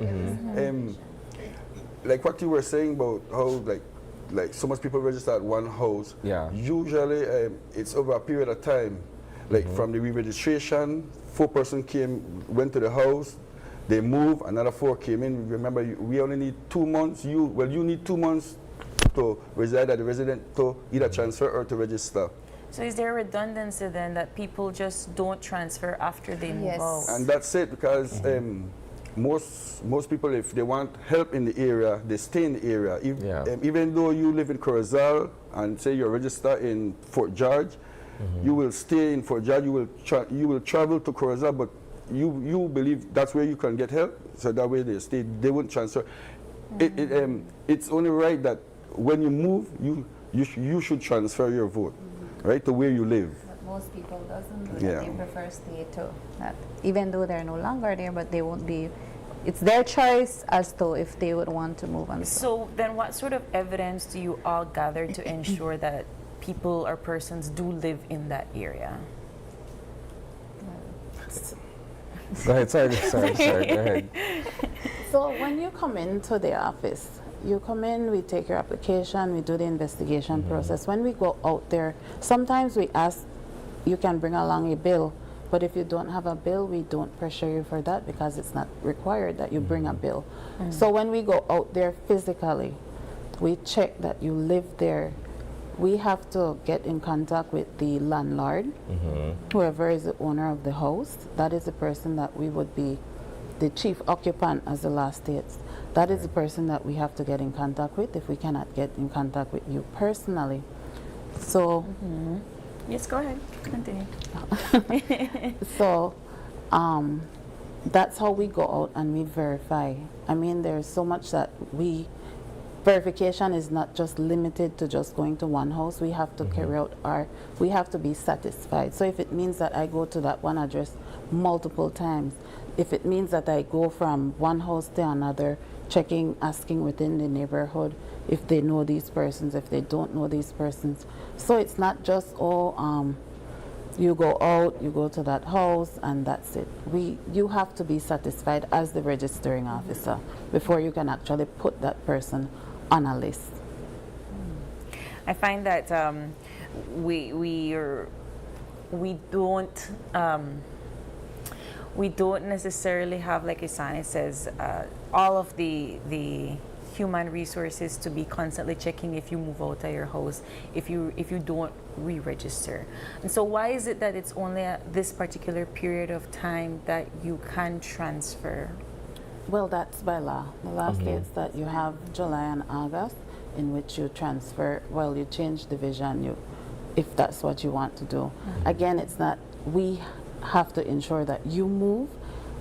Like what you were saying about how like so much people register at one house. Yeah. Usually, it's over a period of time. Like from the re-registration, 4 persons went to the house, they moved, another 4 came in. Remember, we only need 2 months. You need 2 months to reside at the resident to either transfer or to register. So is there redundancy then that people just don't transfer after they move out? And that's it, because most people, if they want help in the area, they stay in the area. Even though you live in Corozal and say you're registered in Fort George, you will stay in Fort George, you will travel to Corozal, but you believe that's where you can get help, so that way they stay, they won't transfer. It's only right that when you move, you should transfer your vote, right, to where you live. But most people doesn't do that. They prefer stay too. That even though they're no longer there, but they won't be. It's their choice as to if they would want to move on. So then what sort of evidence do you all gather to ensure that people or persons do live in that area? Go ahead, sorry, go ahead. So when you come into the office, you come in, we take your application, we do the investigation process. When we go out there, sometimes we ask, you can bring along a bill, but if you don't have a bill, we don't pressure you for that because it's not required that you bring a bill. So when we go out there physically, we check that you live there. We have to get in contact with the landlord, whoever is the owner of the house. That is the person that we would be the chief occupant, as the law states. That is the person that we have to get in contact with if we cannot get in contact with you personally. So, yes, go ahead, continue. So, that's how we go out and we verify. I mean, there's so much that verification is not just limited to just going to one house. We have to carry out we have to be satisfied. So if it means that I go to that one address multiple times, if it means that I go from one house to another, checking, asking within the neighborhood if they know these persons, if they don't know these persons. So it's not just, you go out, you go to that house, and that's it. You have to be satisfied as the registering officer before you can actually put that person on a list. I find that we don't necessarily have, like Isani says, all of the human resources to be constantly checking if you move out of your house, if you don't re-register. And so why is it that it's only at this particular period of time that you can transfer? Well, that's by law. The law states that you have July and August in which you transfer, well, you change division, if that's what you want to do. Again, it's not, we have to ensure that you move.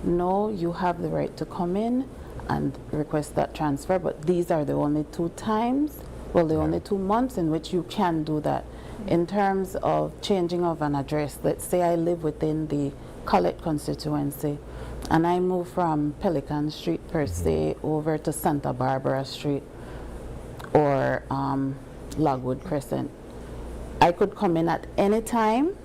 No, you have the right to come in and request that transfer, but these are the only 2 times, well, the only 2 months in which you can do that. In terms of changing of an address, let's say I live within the Collette constituency, and I move from Pelican Street per se over to Santa Barbara Street or Logwood Crescent. I could come in at any time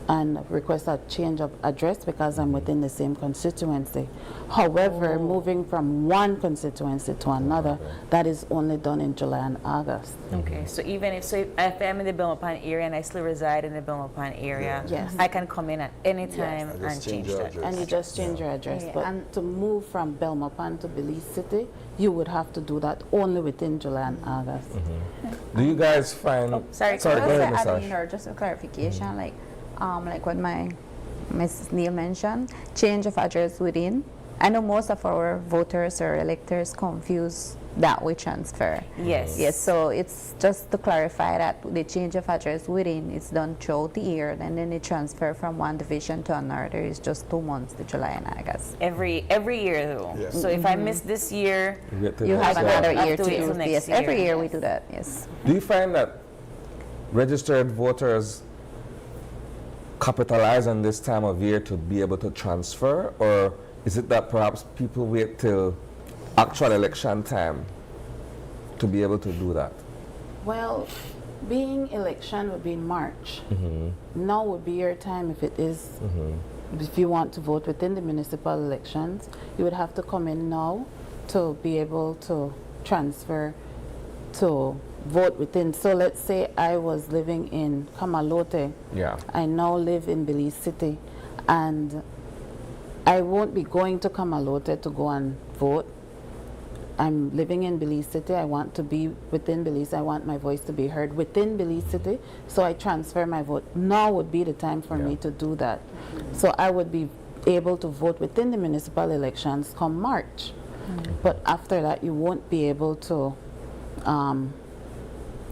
and request a change of address because I'm within the same constituency. However, moving from one constituency to another, that is only done in July and August. Okay, so even if I'm in the Belmopan area and I still reside in the Belmopan area, I can come in at any time and change that address. And you just change your address. But to move from Belmopan to Belize City, you would have to do that only within July and August. Do you guys find... Sorry, go ahead, Ms. Ash. or just a clarification, like what Mrs. Neil mentioned, change of address within. I know most of our voters or electors confuse that we transfer. Yes. Yes, so it's just to clarify that the change of address within it's done throughout the year, and then the transfer from one division to another is just 2 months, the July and August. Every year though. Yeah. So if I miss this year, You have another I have year to to wait till use. next Yes, year. every year we do that, yes. Do you find that registered voters capitalize on this time of year to be able to transfer, or is it that perhaps people wait till actual election time to be able to do that? Well, being election would be in March. Now would be your time if it is, if you want to vote within the municipal elections, you would have to come in now to be able to transfer to vote within. So let's say I was living in Kamalote. Yeah. I now live in Belize City, and I won't be going to Kamalote to go and vote. I'm living in Belize City. I want to be within Belize. I want my voice to be heard within Belize City. So I transfer my vote. Now would be the time for me to do that. So I would be able to vote within the municipal elections come March. But after that, you won't be able to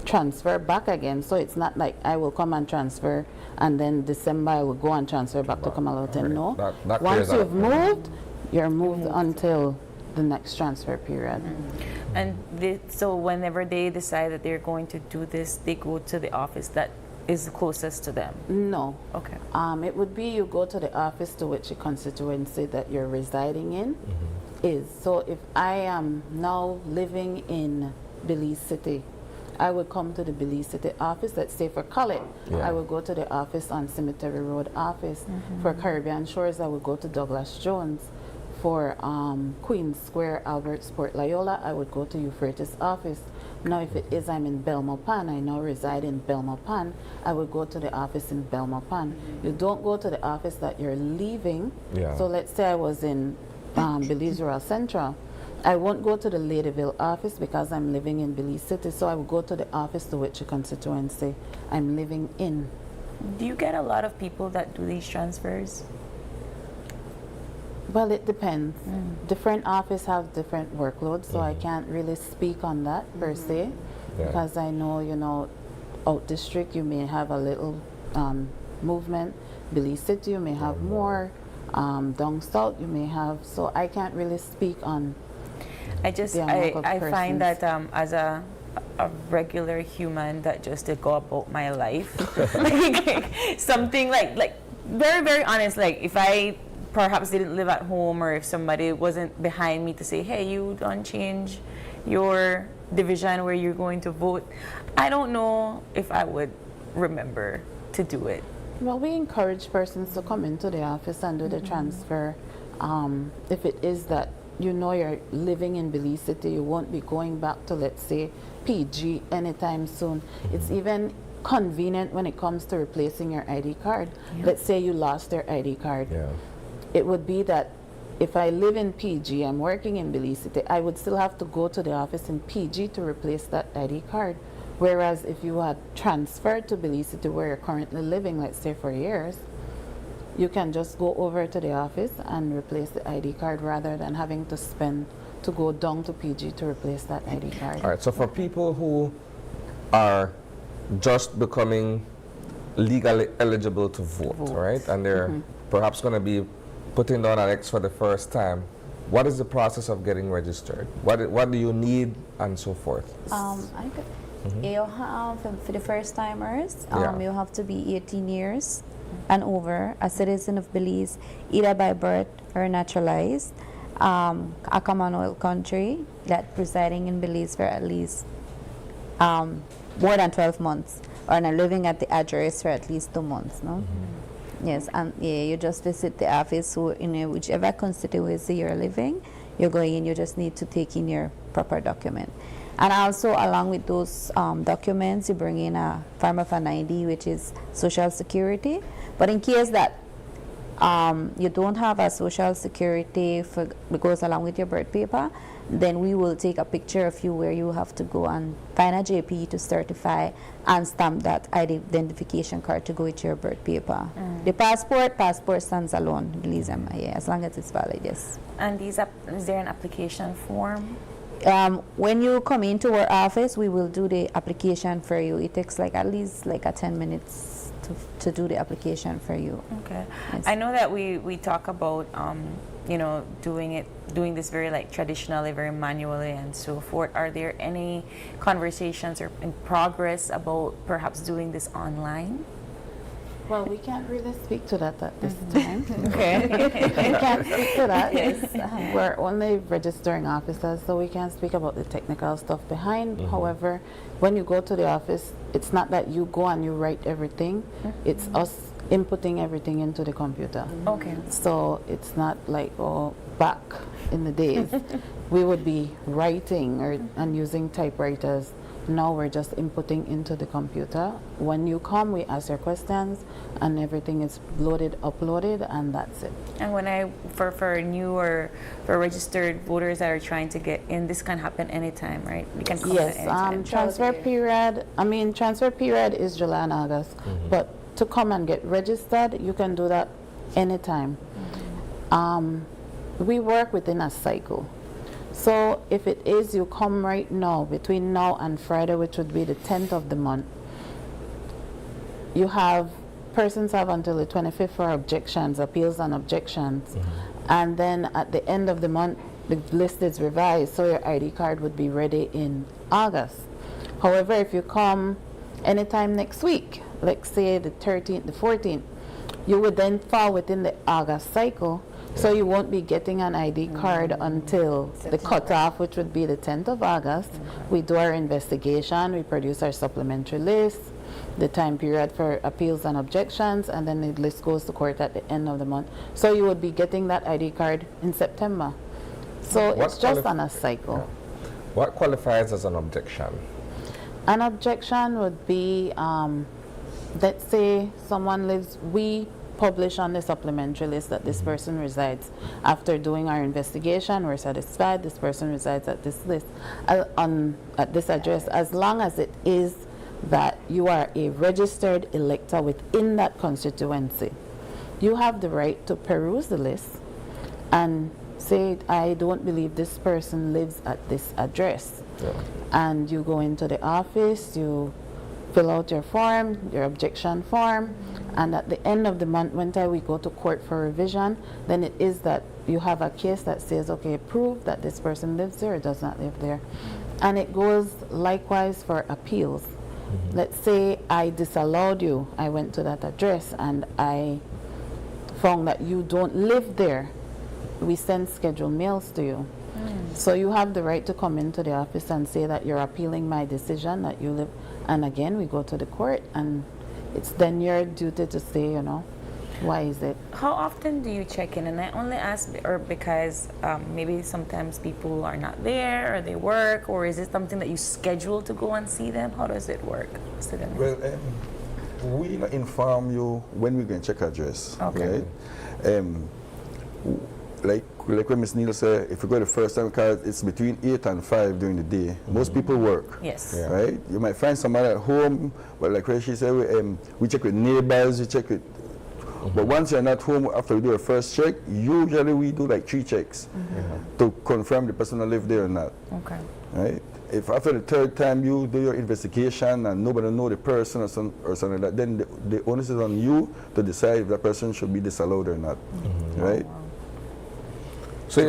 transfer back again. So it's not like I will come and transfer and then December I will go and transfer back to Kamalote. Right. No. That Once clears up. you've moved, you're moved until the next transfer period. and so whenever they decide that they're going to do this, they go to the office that is closest to them. No. Okay. It would be you go to the office to which the constituency that you're residing in is. So if I am now living in Belize City, I would come to the Belize City office. Let's say for Collett, I would go to the office on Cemetery Road office. For Caribbean Shores, I would go to Douglas Jones. For Queens Square, Albert Sport Loyola, I would go to Euphrates office. Now if it is I'm in Belmopan, I now reside in Belmopan, I would go to the office in Belmopan. You don't go to the office that you're leaving. So let's say I was in Belize Rural Central. I won't go to the Ladyville office because I'm living in Belize City, so I will go to the office to which constituency I'm living in. Do you get a lot of people that do these transfers? Well, it depends. Different offices have different workloads, so I can't really speak on that per se, because I know, you know, out district you may have a little movement. Belize City you may have more. Down south you may have. So I can't really speak on. I find that as a regular human that just to go about my life, like, something like very, very honest, like if I perhaps didn't live at home, or if somebody wasn't behind me to say, hey, you don't change your division where you're going to vote, I don't know if I would remember to do it. Well, we encourage persons to come into the office and do the transfer. If it is that you know you're living in Belize City, you won't be going back to, let's say, PG anytime soon. It's even convenient when it comes to replacing your ID card. Let's say you lost your ID card. It would be that if I live in PG, I'm working in Belize City, I would still have to go to the office in PG to replace that ID card. Whereas if you had transferred to Belize City where you're currently living, let's say for years, you can just go over to the office and replace the ID card rather than having to go down to PG to replace that ID card. All right, so for people who are just becoming legally eligible to vote. Right? And they're perhaps going to be putting down an X for the first time, what is the process of getting registered? What do you need and so forth? You have, for the first timers, you have to be 18 years and over, a citizen of Belize, either by birth or naturalized, a Commonwealth country that residing in Belize for at least more than 12 months, or not living at the address for at least 2 months. No. Yes, and you just visit the office. So in whichever constituency you're living, you're going in. You just need to take in your proper document. And also, along with those documents, you bring in a form of an ID, which is Social Security. But in case that you don't have a Social Security that goes along with your birth paper, then we will take a picture of you where you have to go and find a JP to certify and stamp that identification card to go with your birth paper. The passport stands alone, as long as it's valid, yes. And is there an application form? When you come into our office, we will do the application for you. It takes like at least like a 10 minutes to do the application for you. Okay. Yes. I know that we talk about you know, doing this very like traditionally, very manually and so forth. Are there any conversations or in progress about perhaps doing this online? Well, we can't really speak to that at this time. Okay. We can't speak to that. Yes. We're only registering officers, so we can't speak about the technical stuff behind. However, when you go to the office, it's not that you go and you write everything. It's us inputting everything into the computer. Okay. So it's not like, oh, back in the days, we would be writing and using typewriters. Now we're just inputting into the computer. When you come, we ask your questions, and everything is loaded, uploaded, and that's it. And when for new or for registered voters that are trying to get in, this can happen anytime, right? We can come Yes, at any time. transfer period is July and August, but to come and get registered, you can do that anytime. We work within a cycle. So if it is you come right now, between now and Friday, which would be the 10th of the month, persons have until the 25th for objections, appeals and objections. And then at the end of the month, the list is revised, so your ID card would be ready in August. However, if you come anytime next week, let's say the 13th, the 14th, you would then fall within the August cycle. So you won't be getting an ID card until the cutoff, which would be the 10th of August. We do our investigation, we produce our supplementary list, the time period for appeals and objections, and then the list goes to court at the end of the month. So you would be getting that ID card in September. So it's just on a cycle. Yeah. What qualifies as an objection? An objection would be, let's say someone lives, we publish on the supplementary list that this person resides. After doing our investigation, we're satisfied this person resides at this list, at this address, as long as it is that you are a registered elector within that constituency. You have the right to peruse the list and say, I don't believe this person lives at this address. And you go into the office, you fill out your form, your objection form, and at the end of the month, when we go to court for revision, then it is that you have a case that says, okay, prove that this person lives there or does not live there. And it goes likewise for appeals. Let's say I disallowed you, I went to that address and I found that you don't live there. We send scheduled mails to you. So you have the right to come into the office and say that you're appealing my decision that you live. And again, we go to the court, and it's then your duty to say, you know, why is it? How often do you check in? And I only ask because maybe sometimes people are not there or they work, or is it something that you schedule to go and see them? How does it work? Well, we inform you when we can check address. Okay. Right? Like when Ms. Neal said, if you go the first time, because it's between 8 and 5 during the day. Most people work. Yes. Right? You might find somebody at home, but like she said, we check with neighbors, we check with. But once you're not home, after we do a first check, usually we do like 3 checks to confirm the person that live there or not. Okay. Right? If after the 3rd time you do your investigation and nobody know the person or something like that, then the onus is on you to decide if that person should be disallowed or not. Right? So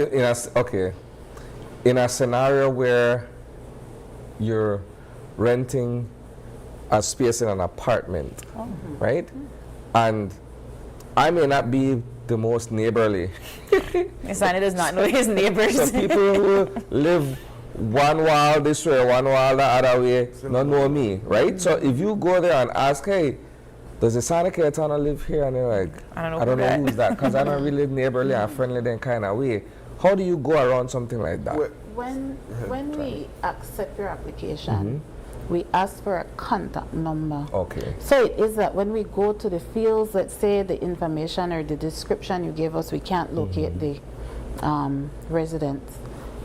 in a scenario where you're renting a space in an apartment, right? And I may not be the most neighborly. Isani does not know his neighbors. So people who live one wall this way, one wall the other way, not know me, right? So if you go there and ask, hey, does the Santa Cayetano live here? And they're like, I don't know who's that, because I don't really live neighborly and friendly then kind of way. How do you go around something like that? When we accept your application, we ask for a contact number. Okay. So it is that when we go to the fields, let's say the information or the description you gave us, we can't locate the residents.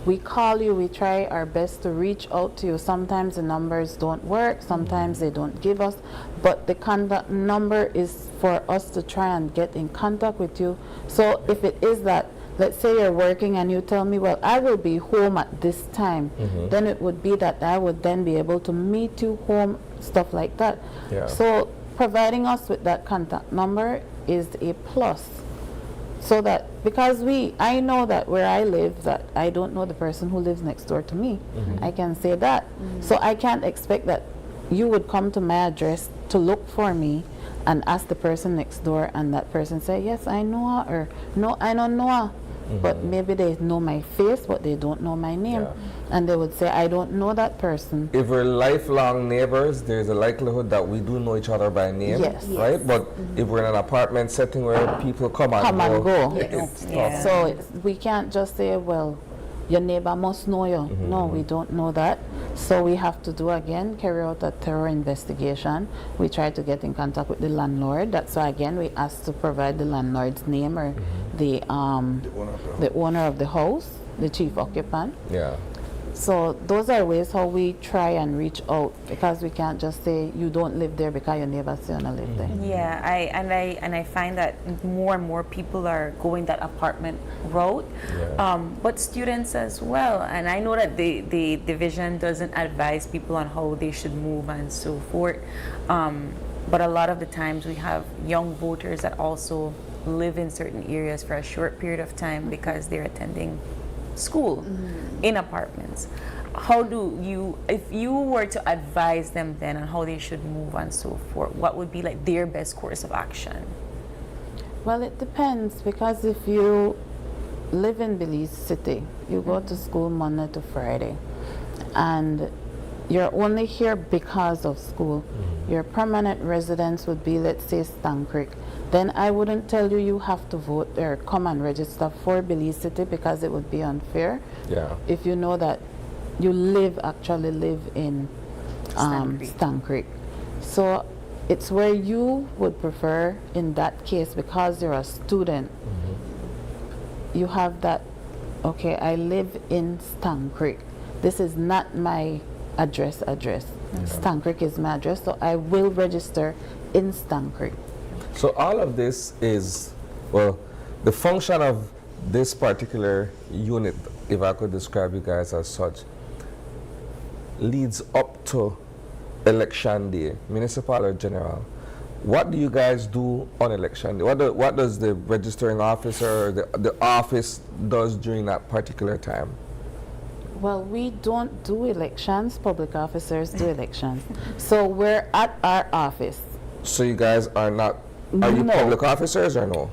We call you, we try our best to reach out to you. Sometimes the numbers don't work, sometimes they don't give us, but the contact number is for us to try and get in contact with you. So if it is that, let's say you're working and you tell me, well, I will be home at this time, then it would be that I would then be able to meet you home, stuff like that. Yeah. So providing us with that contact number is a plus. So that, because I know that where I live, that I don't know the person who lives next door to me. I can say that. So I can't expect that you would come to my address to look for me and ask the person next door, and that person say, yes, I know her, or no, I don't know her. But maybe they know my face, but they don't know my name. And they would say, I don't know that person. If we're lifelong neighbors, there's a likelihood that we do know each other by name, right? But if we're in an apartment setting where people come and go. It's tough. So we can't just say, well, your neighbor must know you. No, we don't know that. So we have to carry out a thorough investigation. We try to get in contact with the landlord. That's why, again, we ask to provide the landlord's name or the owner of the house, the chief occupant. Yeah. So those are ways how we try and reach out, because we can't just say you don't live there because your neighbor say you don't live there. Yeah, I find that more and more people are going that apartment route, but students as well. And I know that the division doesn't advise people on how they should move and so forth. But a lot of the times we have young voters that also live in certain areas for a short period of time because they're attending school in apartments. How do you, if you were to advise them then on how they should move and so forth, what would be like their best course of action? Well, it depends, because if you live in Belize City, you go to school Monday to Friday, and you're only here because of school. Your permanent residence would be, let's say, Stang Creek. Then I wouldn't tell you you have to vote or come and register for Belize City, because it would be unfair. Yeah. If you know that you actually live in Stang Creek. So it's where you would prefer in that case, because you're a student. You have that, okay, I live in Stang Creek. This is not my address. Stang Creek is my address, so I will register in Stang Creek. So all of this is, well, the function of this particular unit, if I could describe you guys as such, leads up to election day, municipal or general. What do you guys do on election day? What does the registering officer or the office does during that particular time? Well, we don't do elections. Public officers do elections. So we're at our office. So you guys are not, are you public officers or no?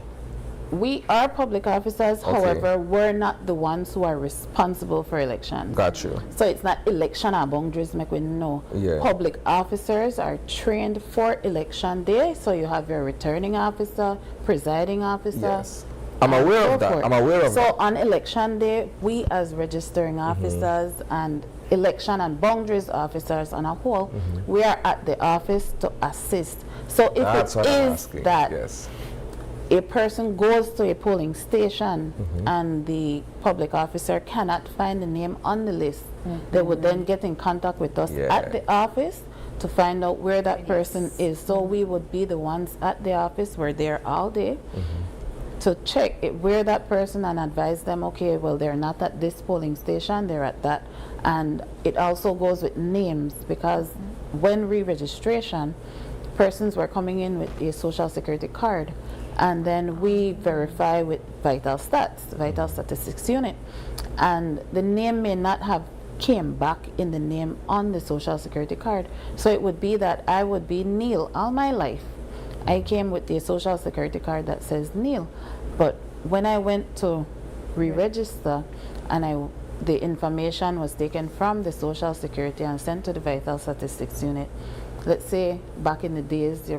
We are public officers, Okay. however, we're not the ones who are responsible for elections. Got you. So it's not election or boundaries, make we know. Yeah. Public officers are trained for election day, so you have your returning officer, presiding officer. Yes. I'm aware of that. I'm aware of that. So on election day, we as registering officers and election and boundaries officers on a whole, we are at the office to assist. So if That's it what I'm is asking. that Yes. a person goes to a polling station and the public officer cannot find the name on the list, they would then get in contact with us at the office to find out where that person is. So we would be the ones at the office, we're there all day, to check where that person and advise them, okay, well, they're not at this polling station, they're at that. And it also goes with names, because when re-registration, persons were coming in with a social security card, and then we verify with vital statistics unit, and the name may not have came back in the name on the social security card. So it would be that I would be Neil all my life. I came with the social security card that says Neil, but when I went to re-register and the information was taken from the social security and sent to the vital statistics unit, let's say back in the days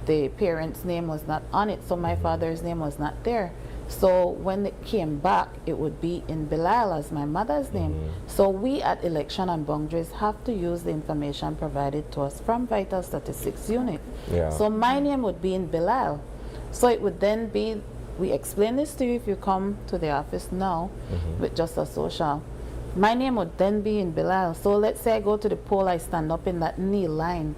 the parent's name was not on it, so my father's name was not there. So when it came back, it would be in Belize as my mother's name. So we at Election and Boundaries have to use the information provided to us from Vital Statistics Unit. Yeah. So my name would be in Belize. So it would then be, we explain this to you if you come to the office now with just a social. My name would then be in Belize. So let's say I go to the poll, I stand up in that Neil line.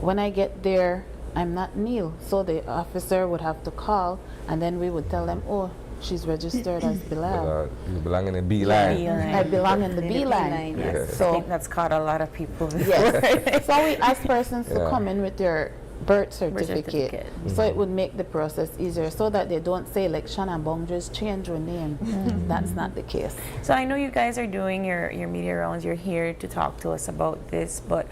When I get there, I'm not Neil. So the officer would have to call, and then we would tell them, oh, she's registered as Bilal. You belong in the B line. I belong in the B line. Yes. So I think that's caught a lot of people. Yes. So we ask persons to come in with their birth certificate. So it would make the process easier so that they don't say like Shannon Boundaries change your name. That's not the case. So I know you guys are doing your media rounds. You're here to talk to us about this, but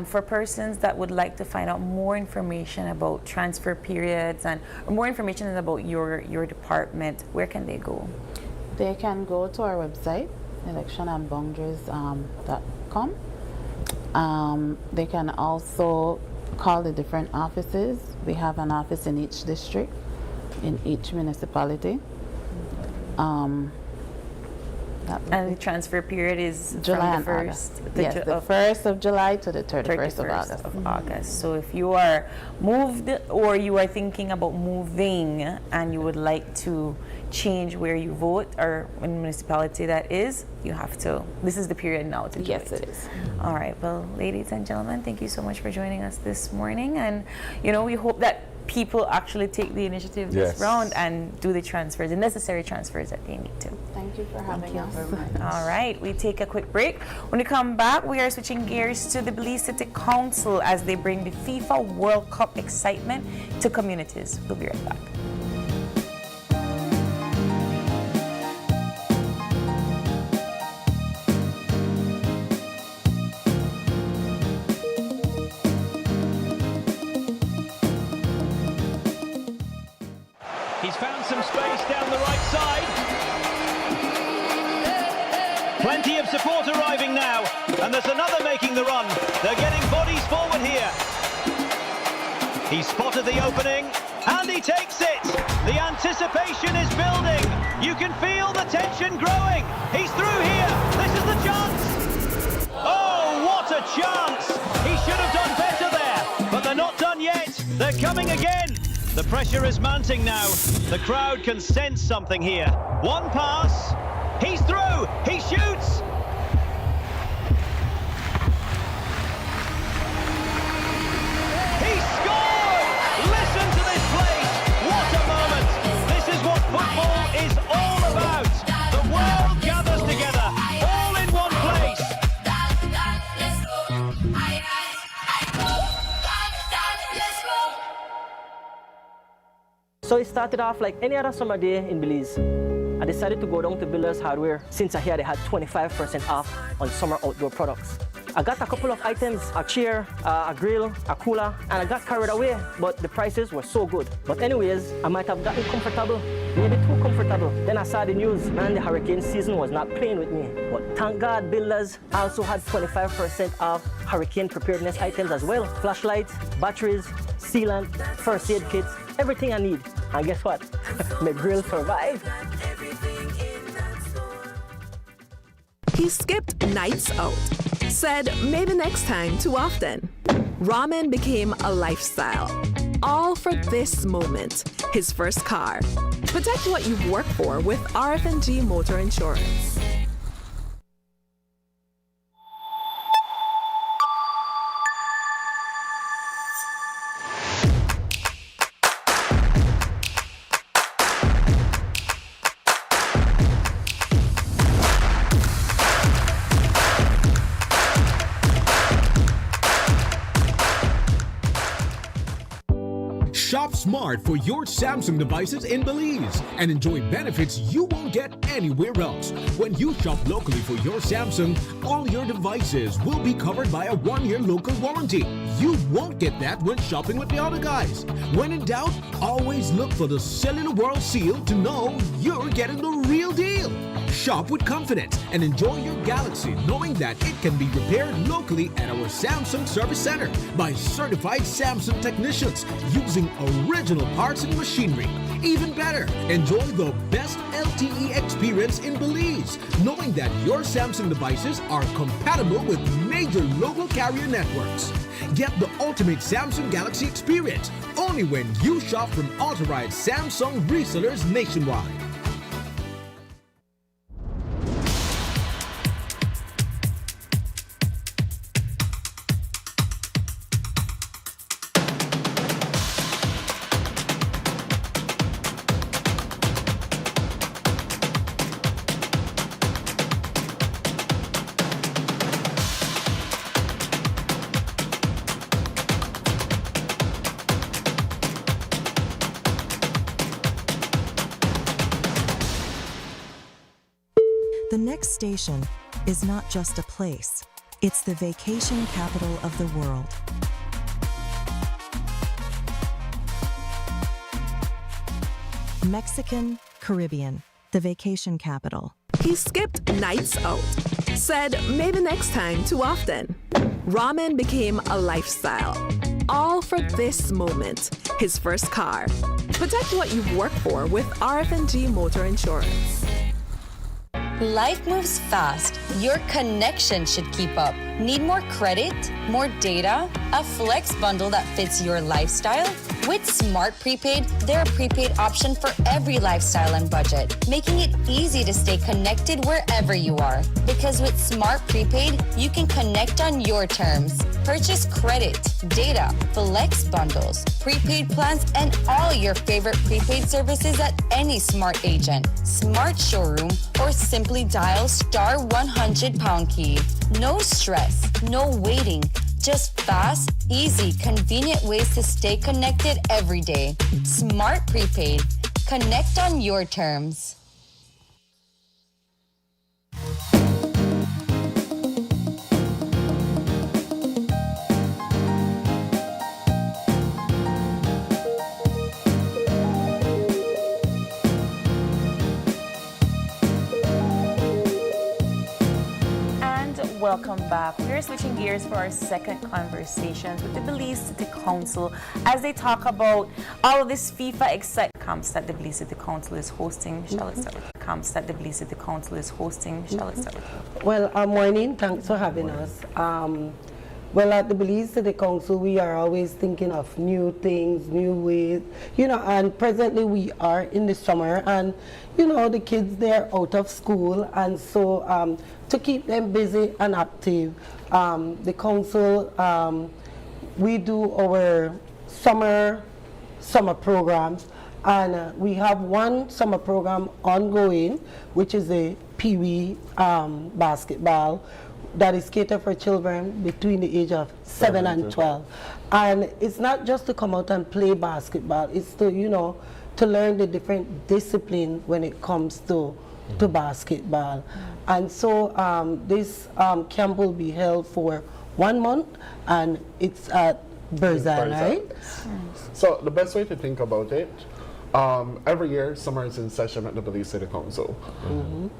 for persons that would like to find out more information about transfer periods and more information about your department, where can they go? They can go to our website, electionandboundaries.com. They can also call the different offices. We have an office in each district, in each municipality. And the transfer period is July from the 1st? Yes, the 1st of July to the 31st of August. So if you are moved or you are thinking about moving and you would like to change where you vote or in municipality that is, you have to. This is the period now to do it. Yes, it is. All right. Well, ladies and gentlemen, thank you so much for joining us this morning. And, you know, we hope that people actually take the initiative this round and do the transfers, the necessary transfers that they need to. Thank you for having us. All right, we take a quick break. When we come back, we are switching gears to the Belize City Council as they bring the FIFA World Cup excitement to communities. We'll be right back. He's found some space down the right side. Plenty of support arriving now, and there's another making the run. They're getting bodies forward here. He spotted the opening, and he takes it. The anticipation is building. You can feel the tension growing. He's through here. This is the chance. Oh, what a chance. He should have done better there, but they're not done yet. They're coming again. The pressure is mounting now. The crowd can sense something here. One pass. He's through. He shoots. He scored. Listen to this place. What a moment. This is what football is all about. The world gathers together, all in one place. So it started off like any other summer day in Belize. I decided to go down to Builders Hardware since I heard they had 25% off on summer outdoor products. I got a couple of items, a chair, a grill, a cooler, and I got carried away, but the prices were so good. But anyways, I might have gotten comfortable, maybe too comfortable. Then I saw the news, man, the hurricane season was not playing with me. But thank God Builders also had 25% off hurricane preparedness items as well. Flashlights, batteries, sealant, first aid kits, everything I need. And guess what? My grill survived. He skipped nights out. Said maybe next time too often. Ramen became a lifestyle. All for this moment, his first car. Protect what you've worked for with RF&G Motor Insurance. Shop smart for your Samsung devices in Belize and enjoy benefits you won't get anywhere else. When you shop locally for your Samsung, all your devices will be covered by a 1-year local warranty. You won't get that when shopping with the other guys. When in doubt, always look for the Cellular World seal to know you're getting the real deal. Shop with confidence and enjoy your Galaxy knowing that it can be repaired locally at our Samsung Service Center by certified Samsung technicians using original parts and machinery. Even better, enjoy the best LTE experience in Belize, knowing that your Samsung devices are compatible with major local carrier networks. Get the ultimate Samsung Galaxy experience only when you shop from authorized Samsung resellers nationwide. The next station is not just a place, it's the vacation capital of the world. Mexican Caribbean, the vacation capital. He skipped nights out. Said maybe next time too often. Ramen became a lifestyle. All for this moment, his first car. Protect what you've worked for with RF&G Motor Insurance. Life moves fast. Your connection should keep up. Need more credit? More data? A flex bundle that fits your lifestyle? With Smart Prepaid, they're a prepaid option for every lifestyle and budget, making it easy to stay connected wherever you are. Because with Smart Prepaid, you can connect on your terms. Purchase credit, data, flex bundles, prepaid plans, and all your favorite prepaid services at any Smart agent, Smart showroom, or simply dial *100 key. No stress, no waiting. Just fast, easy, convenient ways to stay connected every day. Smart Prepaid. Connect on your terms. Welcome back. We're switching gears for our second conversations with the Belize City Council as they talk about all of this FIFA Excite camps that the Belize City Council is hosting. Michelle, let's start with you. Camps that the Belize City Council is hosting. Michelle, let's start with you. Well, morning. Thanks for having us. Well, at the Belize City Council, we are always thinking of new things, new ways, and presently we are in the summer and, the kids, they're out of school, and so to keep them busy and active, the council, we do our summer programs, and we have one summer program ongoing, which is a Pee Wee basketball, that is catered for children between the age of 7 and 12. And it's not just to come out and play basketball, it's to, to learn the different disciplines when it comes to basketball. And so this camp will be held for 1 month, and it's at Berzal, right? So the best way to think about it, every year, summer is in session at the Belize City Council.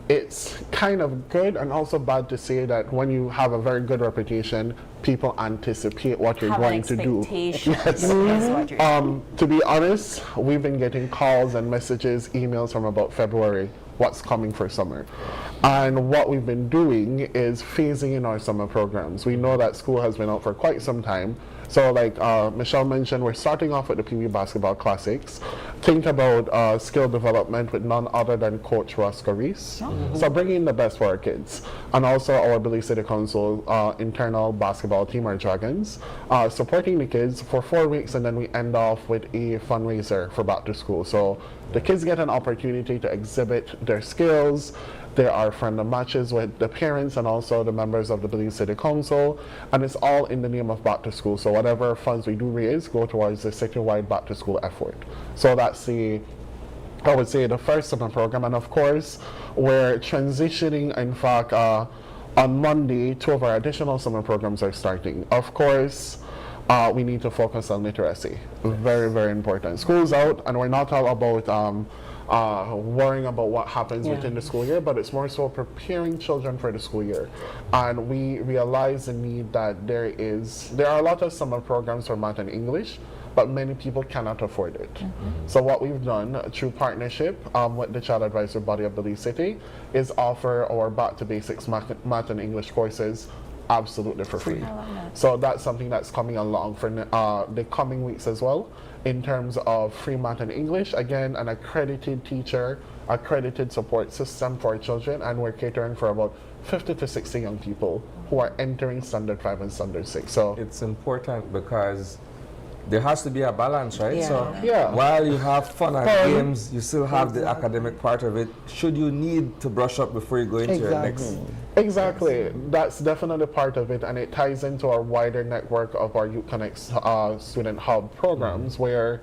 It's kind of good and also bad to say that when you have a very good reputation, people anticipate what you're going to do. Yes. To be honest, we've been getting calls and messages, emails from about February, what's coming for summer. And what we've been doing is phasing in our summer programs. We know that school has been out for quite some time. So like Michelle mentioned, we're starting off with the Pee Wee Basketball Classics. Think about skill development with none other than Coach Roscoe Reese. So bringing in the best for our kids. And also our Belize City Council internal basketball team, our Dragons, supporting the kids for 4 weeks, and then we end off with a fundraiser for back to school. So the kids get an opportunity to exhibit their skills. There are friendly matches with the parents and also the members of the Belize City Council, and it's all in the name of back to school. So whatever funds we do raise go towards the citywide back to school effort. So that's I would say the first summer program, and of course we're transitioning. In fact, on Monday, 2 of our additional summer programs are starting. Of course, we need to focus on literacy. Very, very important. School's out, and we're not all about worrying about what happens within the school year, but it's more so preparing children for the school year. And we realize the need that there are a lot of summer programs for math and English, but many people cannot afford it. So what we've done through partnership with the Child Advisory Body of Belize City is offer our Back to Basics math and English courses absolutely for free. So that's something that's coming along for the coming weeks as well, in terms of free math and English. Again, an accredited teacher, accredited support system for children, and we're catering for about 50 to 60 young people who are entering Standard 5 and Standard 6. So it's important because there has to be a balance, right? Yeah. So while you have fun and games, you still have the academic part of it. Should you need to brush up before you go into your next? Exactly. That's definitely part of it, and it ties into our wider network of our Youth Connect Student Hub programs, where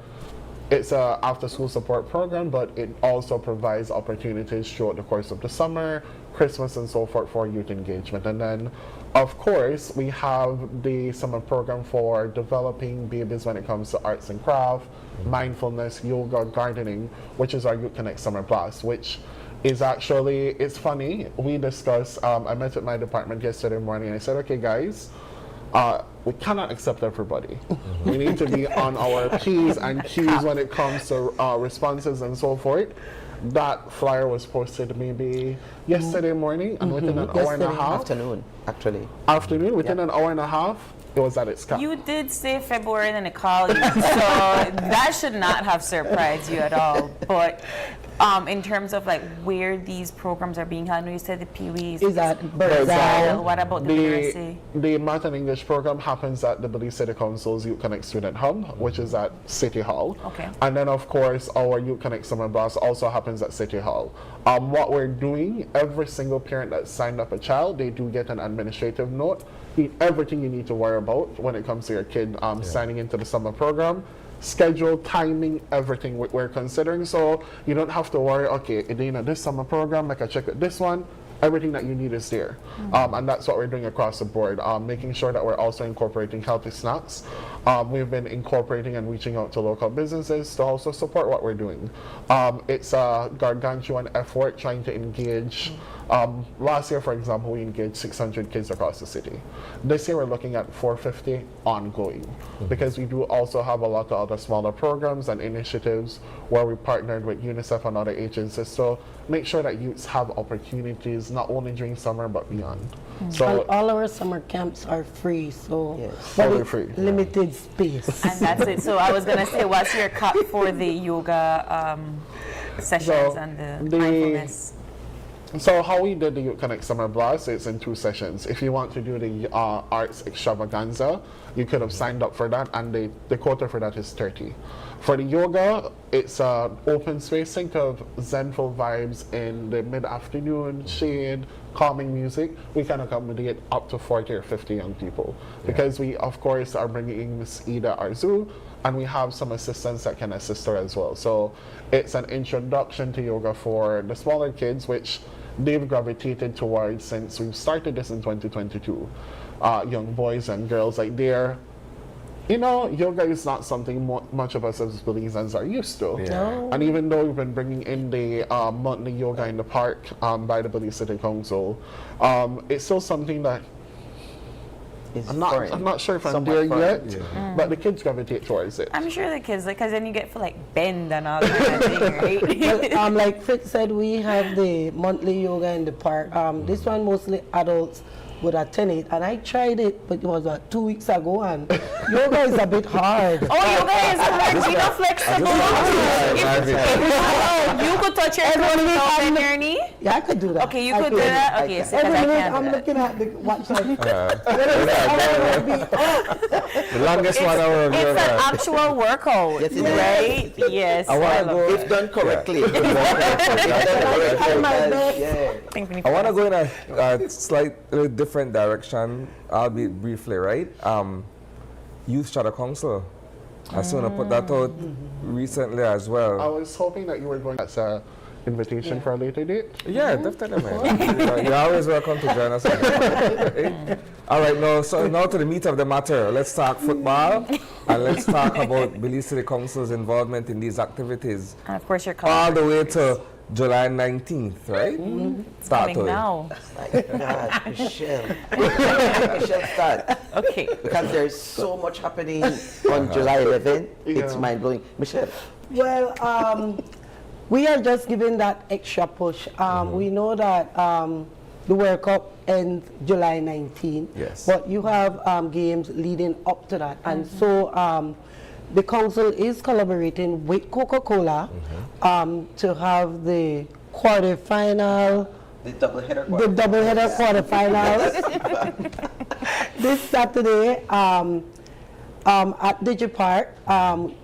It's a after-school support program, but it also provides opportunities throughout the course of the summer, Christmas, and so forth for youth engagement. And then, of course, we have the summer program for developing babies when it comes to arts and craft, mindfulness, yoga, gardening, which is our Youth Connect Summer Blast, which is actually, it's funny, we discussed, I met with my department yesterday morning, and I said, okay guys, we cannot accept everybody. We need to be on our P's and Q's when it comes to responses and so forth. That flyer was posted maybe yesterday morning, and within an hour and a half. Afternoon, actually. Afternoon, within an hour and a half, it was at its cap. You did say February and it called you, so that should not have surprised you at all. But in terms of like where these programs are being held, I know you said the Pee-wees. Is that Belize? What about the literacy? The Math and English program happens at the Belize City Council's Youth Connect Student Hub, which is at City Hall. Okay. And then of course our Youth Connect Summer Blast also happens at City Hall. What we're doing, every single parent that signed up a child, they do get an administrative note. Everything you need to worry about when it comes to your kid signing into the summer program. Schedule, timing, everything we're considering. So you don't have to worry, okay, this summer program, make a check with this one. Everything that you need is there. And that's what we're doing across the board, making sure that we're also incorporating healthy snacks. We've been incorporating and reaching out to local businesses to also support what we're doing. It's a gargantuan effort trying to engage. Last year, for example, we engaged 600 kids across the city. This year, we're looking at 450 ongoing, because we do also have a lot of other smaller programs and initiatives where we partnered with UNICEF and other agencies to make sure that youths have opportunities not only during summer but beyond. So and all our summer camps are free, so totally free. Limited space. And that's it. So I was gonna say, what's your cut for the yoga sessions and the mindfulness? So how we did the Youth Connect Summer Blast, it's in 2 sessions. If you want to do the arts extravaganza, you could have signed up for that, and the quota for that is 30. For the yoga, it's an open space. Think of zenful vibes in the mid-afternoon, shade, calming music. We can accommodate up to 40 or 50 young people, because we, of course, are bringing in Miss Ida Arzu, and we have some assistants that can assist her as well. So it's an introduction to yoga for the smaller kids, which they've gravitated towards since we've started this in 2022. Young boys and girls, like yoga is not something much of us as Belizeans are used to. No. And even though we've been bringing in the monthly yoga in the park by the Belize City Council, it's still something that I'm not sure if I'm there yet, but the kids gravitate towards it. I'm sure the kids, because then you get for like bend and all that kind of thing, right? Well, like Fritz said, we have the monthly yoga in the park. This one mostly adults would attend it, and I tried it, but it was 2 weeks ago, and yoga is a bit hard. Oh, yoga is hard. You know, flexible. You could touch your toes without bend your knee? Yeah, I could do that. Okay, you could do that? Okay, so every I minute can't I'm do that. looking at the watch. The longest 1 hour of It's yoga. an actual workout, Yes, it is. right? Yes. I want to go. If done correctly. I want to go in a slightly different direction, albeit briefly, right? Youth Strata Council. I saw put that out recently as well. I was hoping that you were going as an invitation for a later date. Yeah, definitely, man. You're always welcome to join us. Right? All right, now to the meat of the matter. Let's talk football, and let's talk about Belize City Council's involvement in these activities. And of course, you're all the way to July 19th, right? It's coming now. My God, Michelle. Michelle, start. Okay. Because there's so much happening on July 11th. It's mind-blowing. Michelle. Well, we are just giving that extra push. We know that the World Cup ends July 19th. Yes. But you have games leading up to that. And so the council is collaborating with Coca-Cola to have the quarterfinal. The doubleheader quarterfinals this Saturday at DigiPark.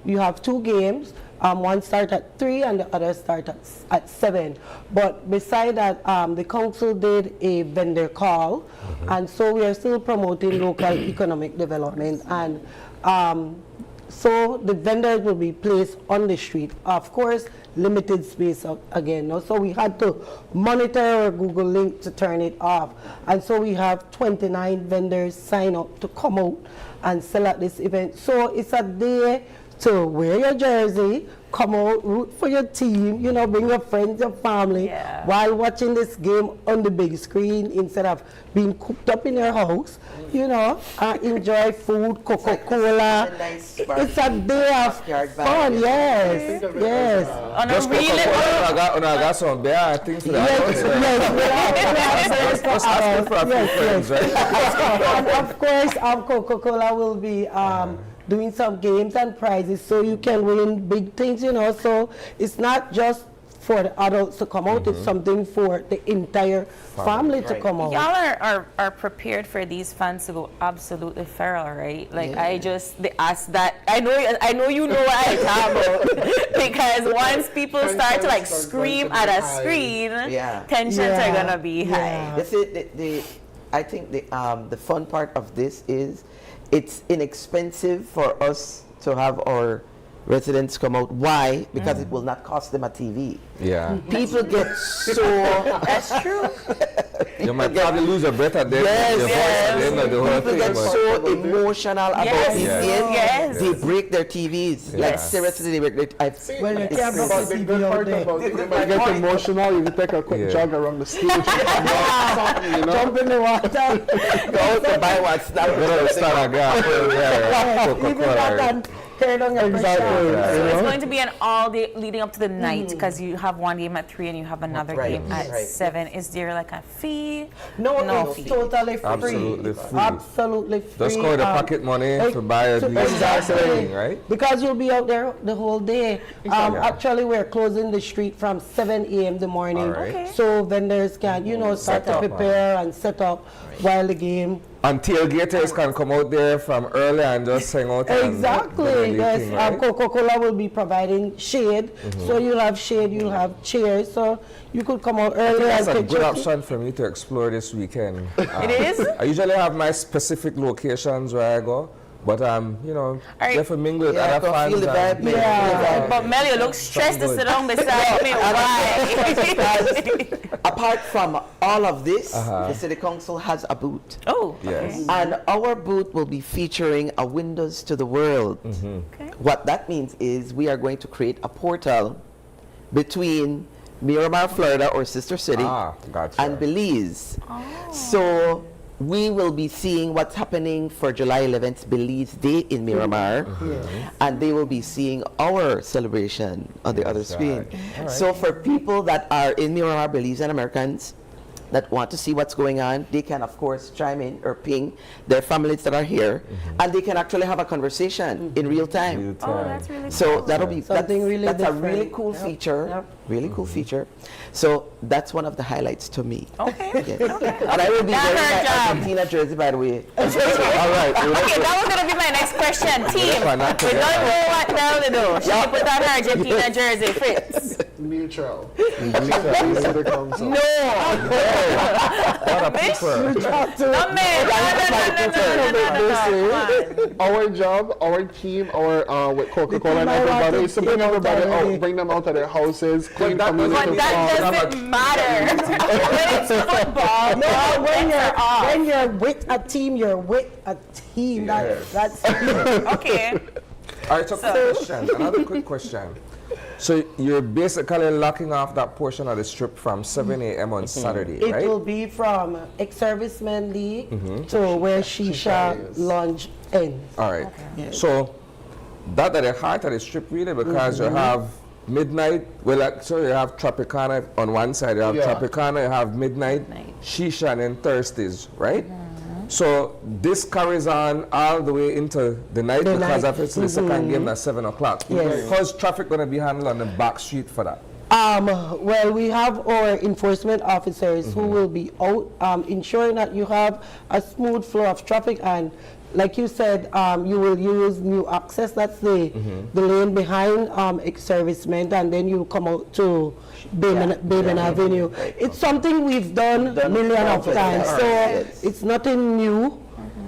You have 2 games. One start at 3 and the other start at 7. But beside that, the council did a vendor call, and so we are still promoting local economic development. And So the vendors will be placed on the street. Of course, limited space again. No? So we had to monitor our Google link to turn it off. And so we have 29 vendors sign up to come out and sell at this event. So it's a day to wear your jersey, come out, root for your team, you know, bring your friends, your family, while watching this game on the big screen instead of being cooped up in your house, you know, enjoy food, Coca-Cola. It's a day of fun, yes, yes. Just Coca-Cola, I got some beer, things for that. Yes, and of course, Coca-Cola will be doing some games and prizes so you can win big things, you know. So it's not just for the adults to come out, it's something for the entire family to come out. Y'all are prepared for these fans to go absolutely feral, right? Like they ask that. I know you know what I talk about because once people start to like scream at a screen, tensions are gonna be high. I think the fun part of this is it's inexpensive for us to have our residents come out. Why? Because it will not cost them a TV. Yeah. People get so... That's true. You might probably lose a breath at the end of the whole thing. People get so emotional about these games. Yes. They break their TVs. Like seriously, they break their... Well, you can't break the TV out there. They might get emotional, you can take a quick jog around the stage. You know? Jump in the water. Go out to buy what's not. Even that and turn on your So it's going to be an all day leading up to the night because you have one game at 3 and you have another game at 7. Is there like a fee? No, it's fee. totally free. Absolutely free. Absolutely free. Just call the pocket money to buy a thing, right? Because you'll be out there the whole day. Actually, we're closing the street from 7 a.m. in the morning. So vendors can, you know, start to prepare and set up while the game. And tailgaters can come out there from early and just hang out. Exactly. Yes. Right? Coca-Cola will be providing shade. So you'll have shade, you'll have chairs. So you could come out early. That's a good option for me to explore this weekend. It is? I usually have my specific locations where I go. But you know, just mingle with other fans. Feel the vibe, But Mel, you look stressed to sit down beside me. Why? Apart from all of this, the City Council has a booth. Oh, yes. And our booth will be featuring a windows to the world. What that means is we are going to create a portal between Miramar, Florida, or Sister City, and Belize. So we will be seeing what's happening for July 11th, Belize Day in Miramar, and they will be seeing our celebration on the other screen. So for people that are in Miramar, Belize, and Americans that want to see what's going on, they can of course chime in or ping their families that are here, and they can actually have a conversation in real time. Oh, that's really cool. So that'll be something that's a really cool feature. Really cool feature. So that's one of the highlights to me. Okay. Yes. And I will be wearing my Argentina jersey, by the way. All right. Okay, that was going to be my next question. Team, we don't know what Mel to do. Should we put on her Argentina jersey, Fritz? Neutral. No. What a prefer. Our job, our team, with Coca-Cola and everybody is to bring everybody out, bring them out of their houses, clean community. But that doesn't matter. When it's football, no, when you're with a team, you're with a team. That's okay. All right, so question. Another quick question. So you're basically locking off that portion of the strip from 7 a.m. on Saturday, right? It will be from ex-servicemen league to where Shisha lounge ends. All right. So that's at the heart of the strip, really, because you have midnight. Well, so you have Tropicana on one side. You have Tropicana. You have midnight, Shisha, and then Thursdays, right? So this carries on all the way into the night because obviously the second game at 7 o'clock. How's traffic going to be handled on the back street for that? Well, we have our enforcement officers who will be out ensuring that you have a smooth flow of traffic, and like you said, you will use new access. That's the lane behind ex-servicemen, and then you come out to Bayman Avenue. It's something we've done millions of times, so it's nothing new.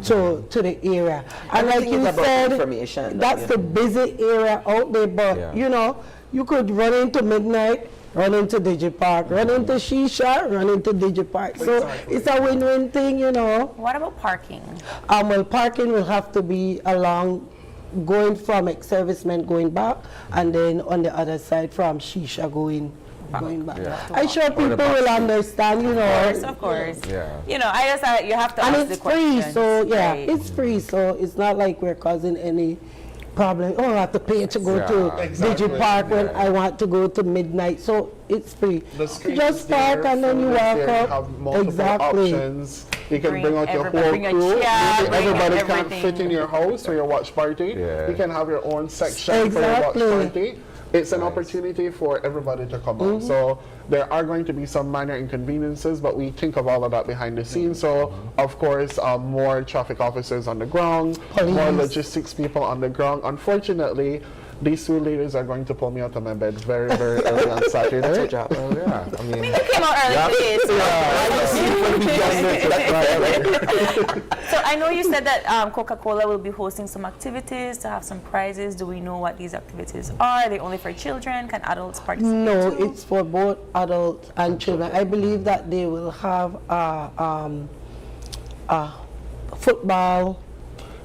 to the area. And like Everything you is about said, information, that's the busy area out there, but you know, you could run into midnight, run into Digipark, run into Shisha, run into Digipark. So it's a win-win thing, you know. What about parking? Well, parking will have to be along going from ex-servicemen going back, and then on the other side from Shisha going back. I'm sure people will understand, you know. Of course. Yeah. You know, I just you have to And ask the it's free, question. so yeah, Right. it's free, so it's not like we're causing any problem. Oh, I have to pay to go to Digipark when I want to go to midnight, so it's free. The street Just is there, park and then food you is walk there, up. You have multiple Exactly. options. You can Bring bring out your everybody, whole bring a crew. chair, bring Everybody can't everything. fit in your house for your watch party. You can have your own section Exactly. for your watch party. It's an opportunity for everybody to come out. So there are going to be some minor inconveniences, but we think of all of that behind the scenes. So of course, more traffic officers on the ground, more logistics people on the ground. Unfortunately, these two ladies are going to pull me out of my bed very, very early on Saturday. That's your job. Oh, yeah. I mean, You came out early today. So I know you said that Coca-Cola will be hosting some activities to have some prizes. Do we know what these activities are? Are they only for children? Can adults participate No, too? it's for both adults and children. I believe that they will have football.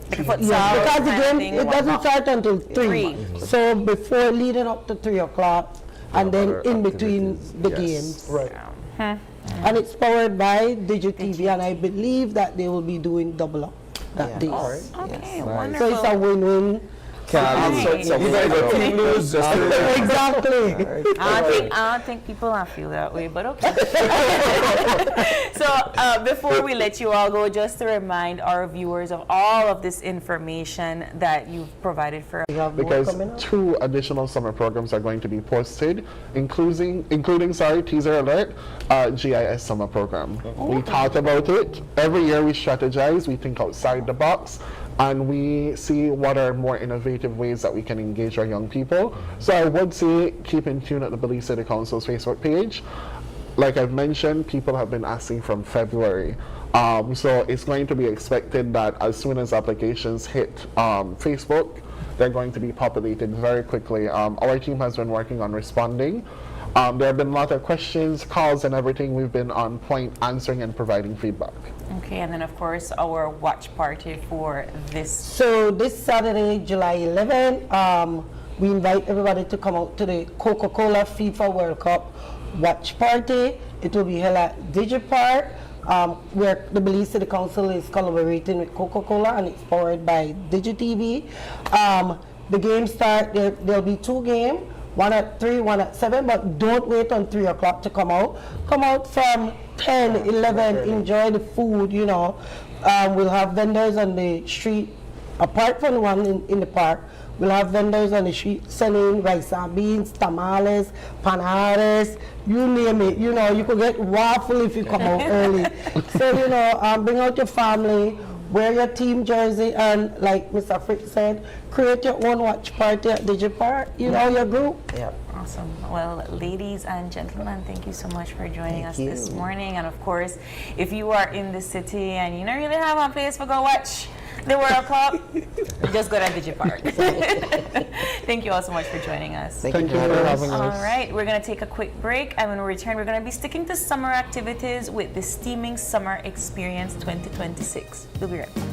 Like a futsal Because the kind of game, thing, it doesn't start until 3. Three. So before, leading up to 3 o'clock, and then in between the games. Right. And it's powered by DigiTV, and I believe that they will be doing double up that day. Okay, So wonderful. it's a win-win. Exactly. I don't think people feel that way, but okay. So before we let you all go, just to remind our viewers of all of this information that you've provided for us. Because 2 additional summer programs are going to be posted, including teaser alert, GIS summer program. We talked about it. Every year we strategize, we think outside the box, and we see what are more innovative ways that we can engage our young people. So I would say keep in tune at the Belize City Council's Facebook page. Like I've mentioned, people have been asking from February. So it's going to be expected that as soon as applications hit Facebook, they're going to be populated very quickly. Our team has been working on responding. There have been a lot of questions, calls, and everything. We've been on point answering and providing feedback. Okay, and then of course our watch party for this. So this Saturday, July 11th, we invite everybody to come out to the Coca-Cola FIFA World Cup watch party. It will be held at Digipark, where the Belize City Council is collaborating with Coca-Cola, and it's powered by DigiTV. The games start, there'll be 2 games. 1 at 3, 1 at 7, but don't wait on 3 o'clock to come out. Come out from 10, 11, enjoy the food, you know. We'll have vendors on the street, apart from the one in the park. We'll have vendors on the street selling rice and beans, tamales, panares, you name it. You know, you could get waffle if you come out early. So, you know, bring out your family, wear your team jersey, and like Mr. Fritz said, create your own watch party at Digipark, you know, your group. Yeah. Awesome. Well, ladies and gentlemen, thank you so much for joining us this morning. And of course, if you are in the city and you don't really have a place to go watch the World Cup, just go to Digipark. Thank you all so much for joining us. Thank you for having us. All right, we're going to take a quick break, and when we return, we're going to be sticking to summer activities with the Steaming Summer Experience 2026. We'll be right back.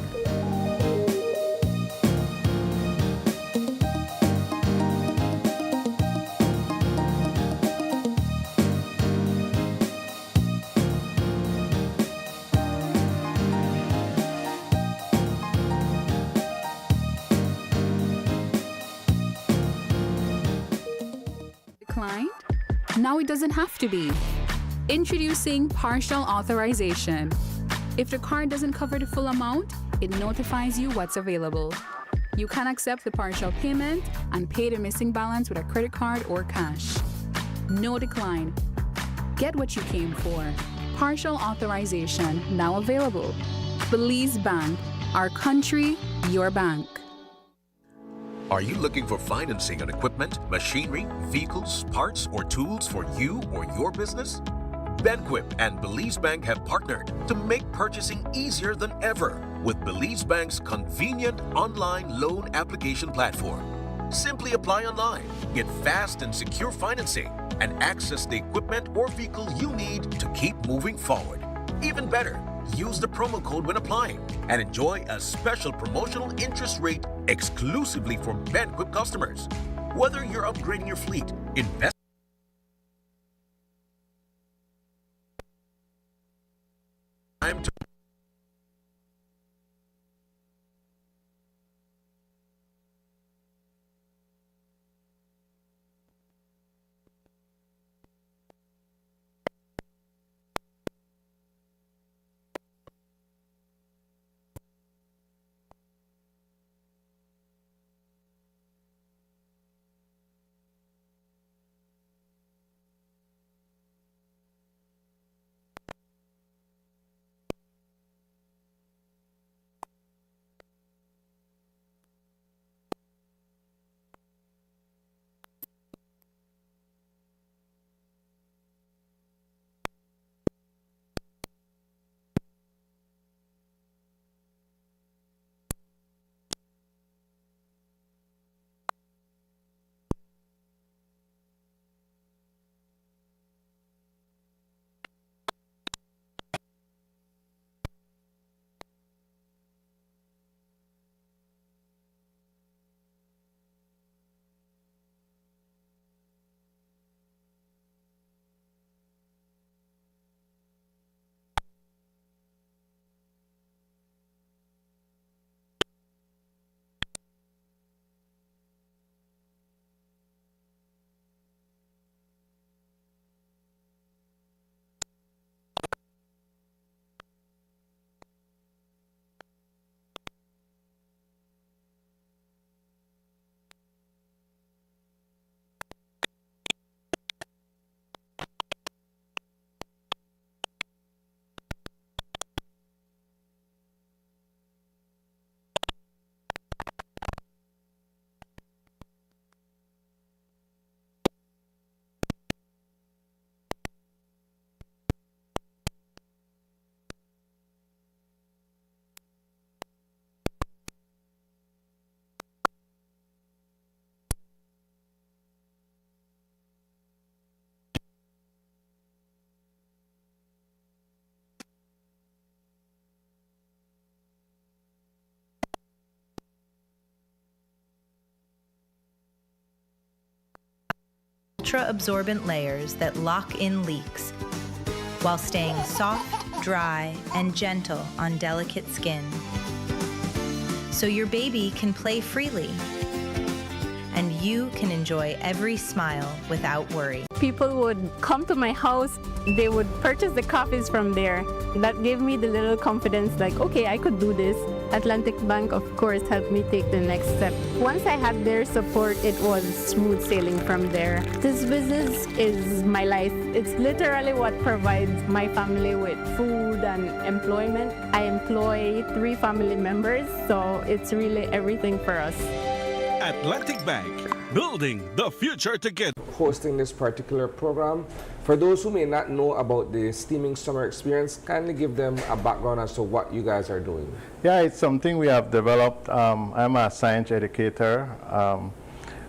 Declined? Now it doesn't have to be. Introducing partial authorization. If the card doesn't cover the full amount, it notifies you what's available. You can accept the partial payment and pay the missing balance with a credit card or cash. No decline. Get what you came for. Partial authorization now available. Belize Bank, our country, your bank. Are you looking for financing on equipment, machinery, vehicles, parts, or tools for you or your business? Benquip and Belize Bank have partnered to make purchasing easier than ever. with Belize Bank's convenient online loan application platform. Simply apply online, get fast and secure financing, and access the equipment or vehicle you need to keep moving forward. Even better, use the promo code when applying and enjoy a special promotional interest rate exclusively for Banquip customers. Whether you're upgrading your fleet, invest time to ultra-absorbent layers that lock in leaks while staying soft, dry, and gentle on delicate skin. So your baby can play freely and you can enjoy every smile without worry. People would come to my house, they would purchase the coffees from there. That gave me the little confidence like, okay, I could do this. Atlantic Bank, of course, helped me take the next step. Once I had their support, it was smooth sailing from there. This business is my life. It's literally what provides my family with food and employment. I employ 3 family members, so it's really everything for us. Atlantic Bank, building the future together. Hosting this particular program. For those who may not know about the Steaming Summer Experience, kindly give them a background as to what you guys are doing. Yeah, it's something we have developed. I'm a science educator.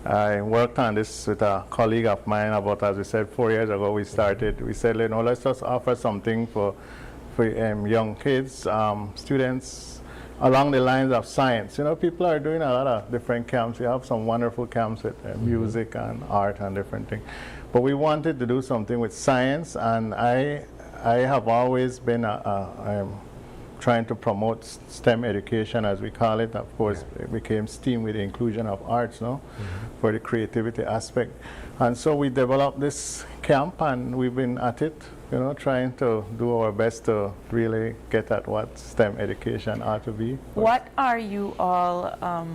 I worked on this with a colleague of mine about, as we said, 4 years ago we started. We said, you know, let's just offer something for young kids, students, along the lines of science. You know, people are doing a lot of different camps. We have some wonderful camps with music and art and different things. But we wanted to do something with science, and I have always been trying to promote STEM education, as we call it. Of course, it became STEAM with the inclusion of arts, no, for the creativity aspect. And so we developed this camp, and we've been at it, you know, trying to do our best to really get at what STEM education ought to be. What are you all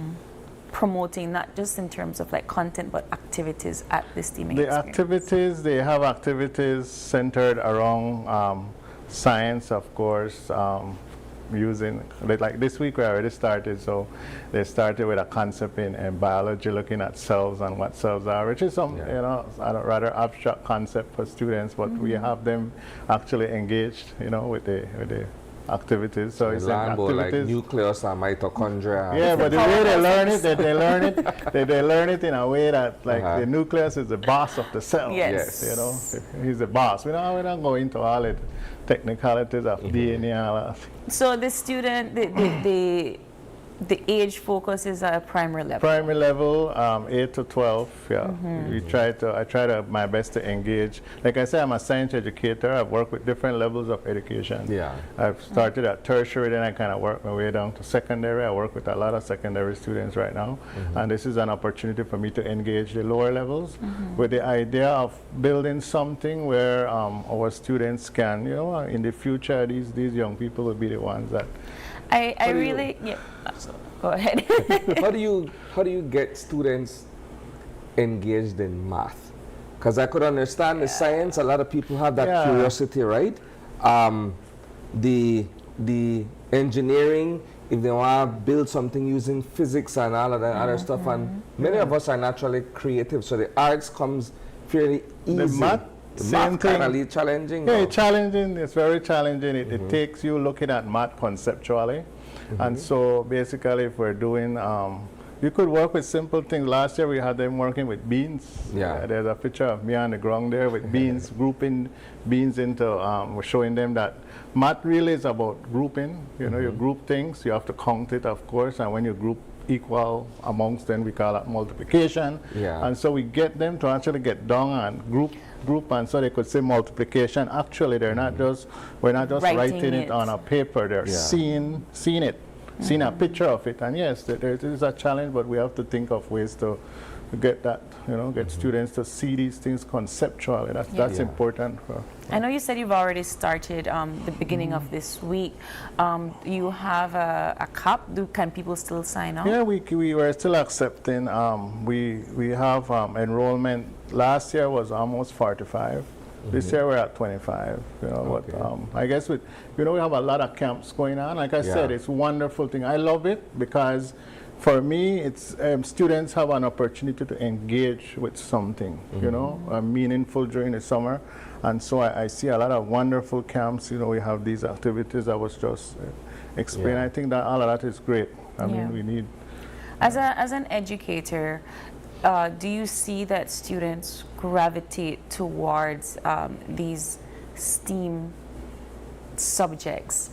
promoting, not just in terms of like content, but activities at the Steaming Experience? Activities, they have activities centered around science, of course, using, like this week we already started, so they started with a concept in biology, looking at cells and what cells are, which is some, you know, a rather abstract concept for students, but we have them actually engaged, you know, with the activities. So it's Lambo, like activities nucleus and mitochondria. Yeah, but the way they learn it, they learn it in a way that like the nucleus is the boss of the cell. Yes. You know, he's the boss. We don't go into all the technicalities of DNA. All that. So the student, the age focus is at a primary level. Primary level, 8 to 12. Yeah, I try to my best to engage. Like I said, I'm a science educator. I've worked with different levels of education. Yeah, I've started at tertiary, then I kind of worked my way down to secondary. I work with a lot of secondary students right now, and this is an opportunity for me to engage the lower levels with the idea of building something where our students can, you know, in the future, these young people will be the ones that. I really, go ahead. How do you get students engaged in math? Because I could understand the science. A lot of people have that curiosity, right? The engineering, if they want to build something using physics and all of that other stuff, and many of us are naturally creative, so the arts comes fairly easy. The math, same thing. Kind of challenging. Yeah, it's challenging. It's very challenging. It takes you looking at math conceptually, and so basically, if we're doing, you could work with simple things. Last year we had them working with beans. Yeah. There's a picture of me on the ground there with beans, grouping beans into. We're showing them that math really is about grouping. You know, you group things. You have to count it, of course, and when you group equal amongst them, we call that multiplication. Yeah. And so we get them to actually get down and group, and so they could say multiplication. Actually, they're not just, we're not just writing it on a paper. They're seeing it, seeing a picture of it. And yes, there is a challenge, but we have to think of ways to get that, you know, get students to see these things conceptually. That's important. I know you said you've already started the beginning of this week. You have a cup. Can people still sign up? Yeah, we were still accepting. We have enrollment. Last year was almost 45. This year we're at 25. You know, but I guess we have a lot of camps going on. Like I said, it's a wonderful thing. I love it because. For me, it's students have an opportunity to engage with something, you know, meaningful during the summer. And so I see a lot of wonderful camps. You know, we have these activities I was just explaining. I think that all of that is great. I mean, we need. As an educator, do you see that students gravitate towards these STEAM subjects?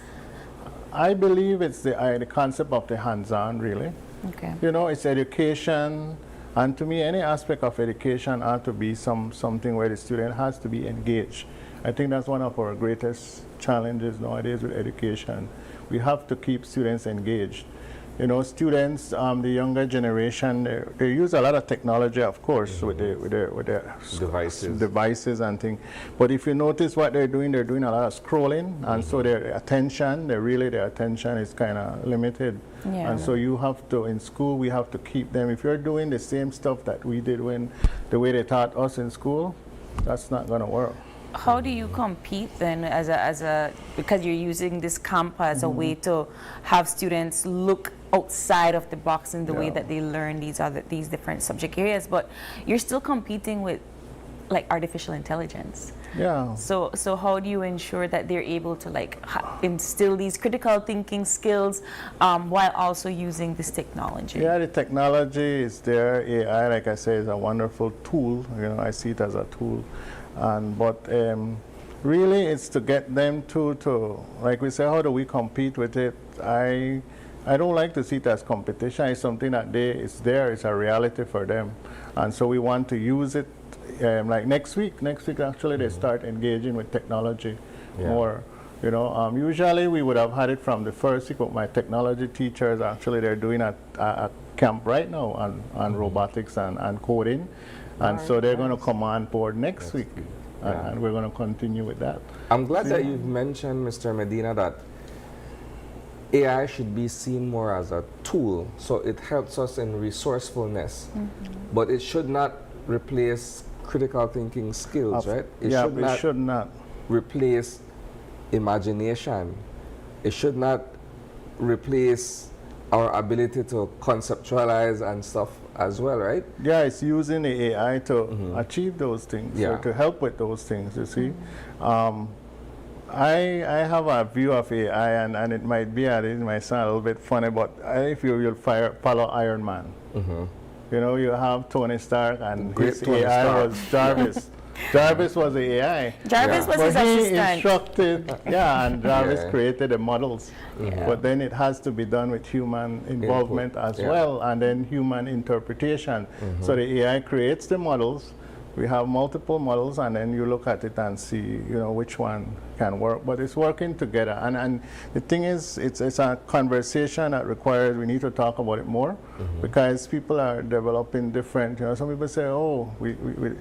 I believe it's the concept of the hands-on, really. Okay. You know, it's education, and to me, any aspect of education ought to be something where the student has to be engaged. I think that's one of our greatest challenges nowadays with education. We have to keep students engaged. You know, students, the younger generation, they use a lot of technology, of course, with their devices and things. But if you notice what they're doing a lot of scrolling, and so their attention is kind of limited. Yeah. And so you have to, in school, we have to keep them. If you're doing the same stuff that we did the way they taught us in school, that's not going to work. How do you compete then because you're using this camp as a way to have students look outside of the box in the way that they learn these different subject areas, but you're still competing with like artificial intelligence. Yeah. So how do you ensure that they're able to like instill these critical thinking skills while also using this technology? Yeah, the technology is there. AI, like I say, is a wonderful tool. You know, I see it as a tool. But really, it's to get them to like we say, how do we compete with it? I don't like to see it as competition. It's something that it's a reality for them, and so we want to use it. Like next week actually they start engaging with technology more. You know, usually we would have had it from the first week, but my technology teachers actually they're doing a camp right now on robotics and coding. And so they're going to come on board next week, and we're going to continue with that. I'm glad that you've mentioned, Mr. Medina, that AI should be seen more as a tool, so it helps us in resourcefulness, but it should not replace critical thinking skills, right? It should not replace imagination. It should not replace our ability to conceptualize and stuff as well, right? Yeah, it's using the AI to achieve those things, or to help with those things, you see. I have a view of AI, and it might be, it might sound a little bit funny, but if you'll follow Iron Man, you know, you have Tony Stark, and his AI was Jarvis. Jarvis was the AI. Jarvis was his assistant. He instructed, and Jarvis created the models. But then it has to be done with human involvement as well, and then human interpretation. So the AI creates the models. We have multiple models, and then you look at it and see, you know, which one can work. But it's working together. And the thing is, it's a conversation that requires, we need to talk about it more, because people are developing different, you know, some people say, oh, we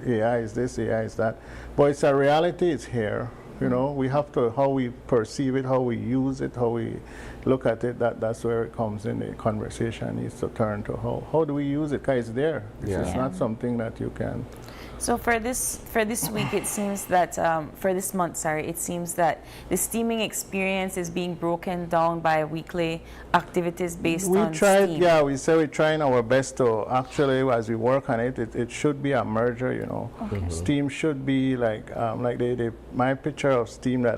AI is this, AI is that. But it's a reality, it's here. You know, we have to, how we perceive it, how we use it, how we look at it, that's where it comes in. The conversation needs to turn to how do we use it, because it's there. It's not something that you can. So for this week, it seems that for this month, it seems that the steaming experience is being broken down by weekly activities based on steam. Yeah, we say we're trying our best to actually, as we work on it, it should be a merger. You know, steam should be like my picture of steam that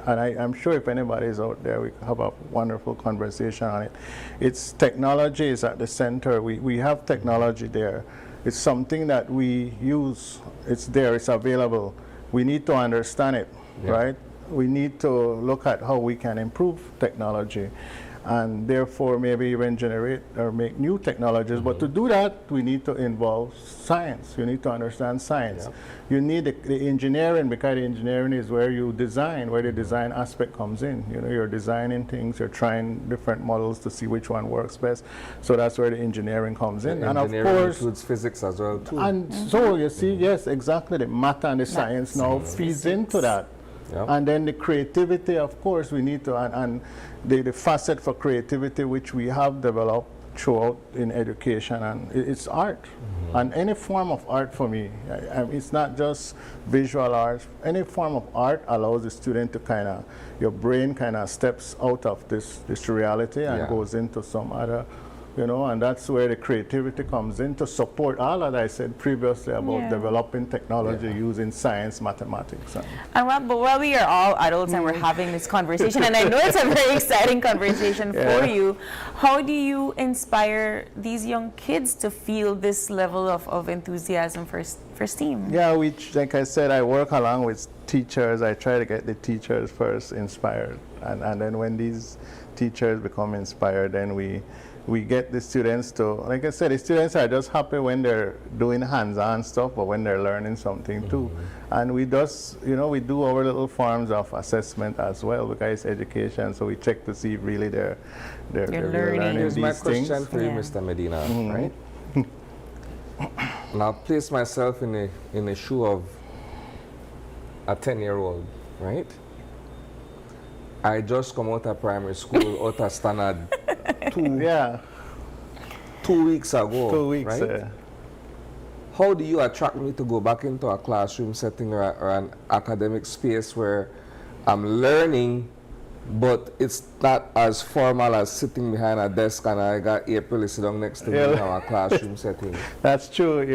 I'm sure if anybody's out there, we have a wonderful conversation on it. It's technology is at the center. We have technology there. It's something that we use. It's there. It's available. We need to understand it, right? We need to look at how we can improve technology, and therefore maybe even generate or make new technologies. But to do that, we need to involve science. You need to understand science. You need the engineering, because the engineering is where you design, where the design aspect comes in. You know, you're designing things, you're trying different models to see which one works best. So that's where the engineering comes in. And of course, includes physics as well too. And so you see, yes, exactly, the matter and the science now feeds into that. And then the creativity, of course, we need to, and the facet for creativity which we have developed throughout in education, and it's art. And any form of art for me, it's not just visual art. Any form of art allows the student to your brain steps out of this reality and goes into some other, you know, and that's where the creativity comes in to support all that I said previously about developing technology using science, mathematics. And while we are all adults and we're having this conversation, and I know it's a very exciting conversation for you, how do you inspire these young kids to feel this level of enthusiasm for STEAM? Yeah, like I said, I work along with teachers. I try to get the teachers first inspired, and then when these teachers become inspired, then we get the students to, like I said, the students are just happy when they're doing hands-on stuff, but when they're learning something too. And we just, you know, we do our little forms of assessment as well, because it's education, so we check to see if really they're learning Here's these my things. question for you, Mr. Medina, right? Now, place myself in the shoe of a 10-year-old, right? I just come out of primary school, out of standard 2 weeks ago. 2 weeks, right? How do you attract me to go back into a classroom setting or an academic space where I'm learning, but it's not as formal as sitting behind a desk and I got April sitting down next to me in our classroom setting? That's true.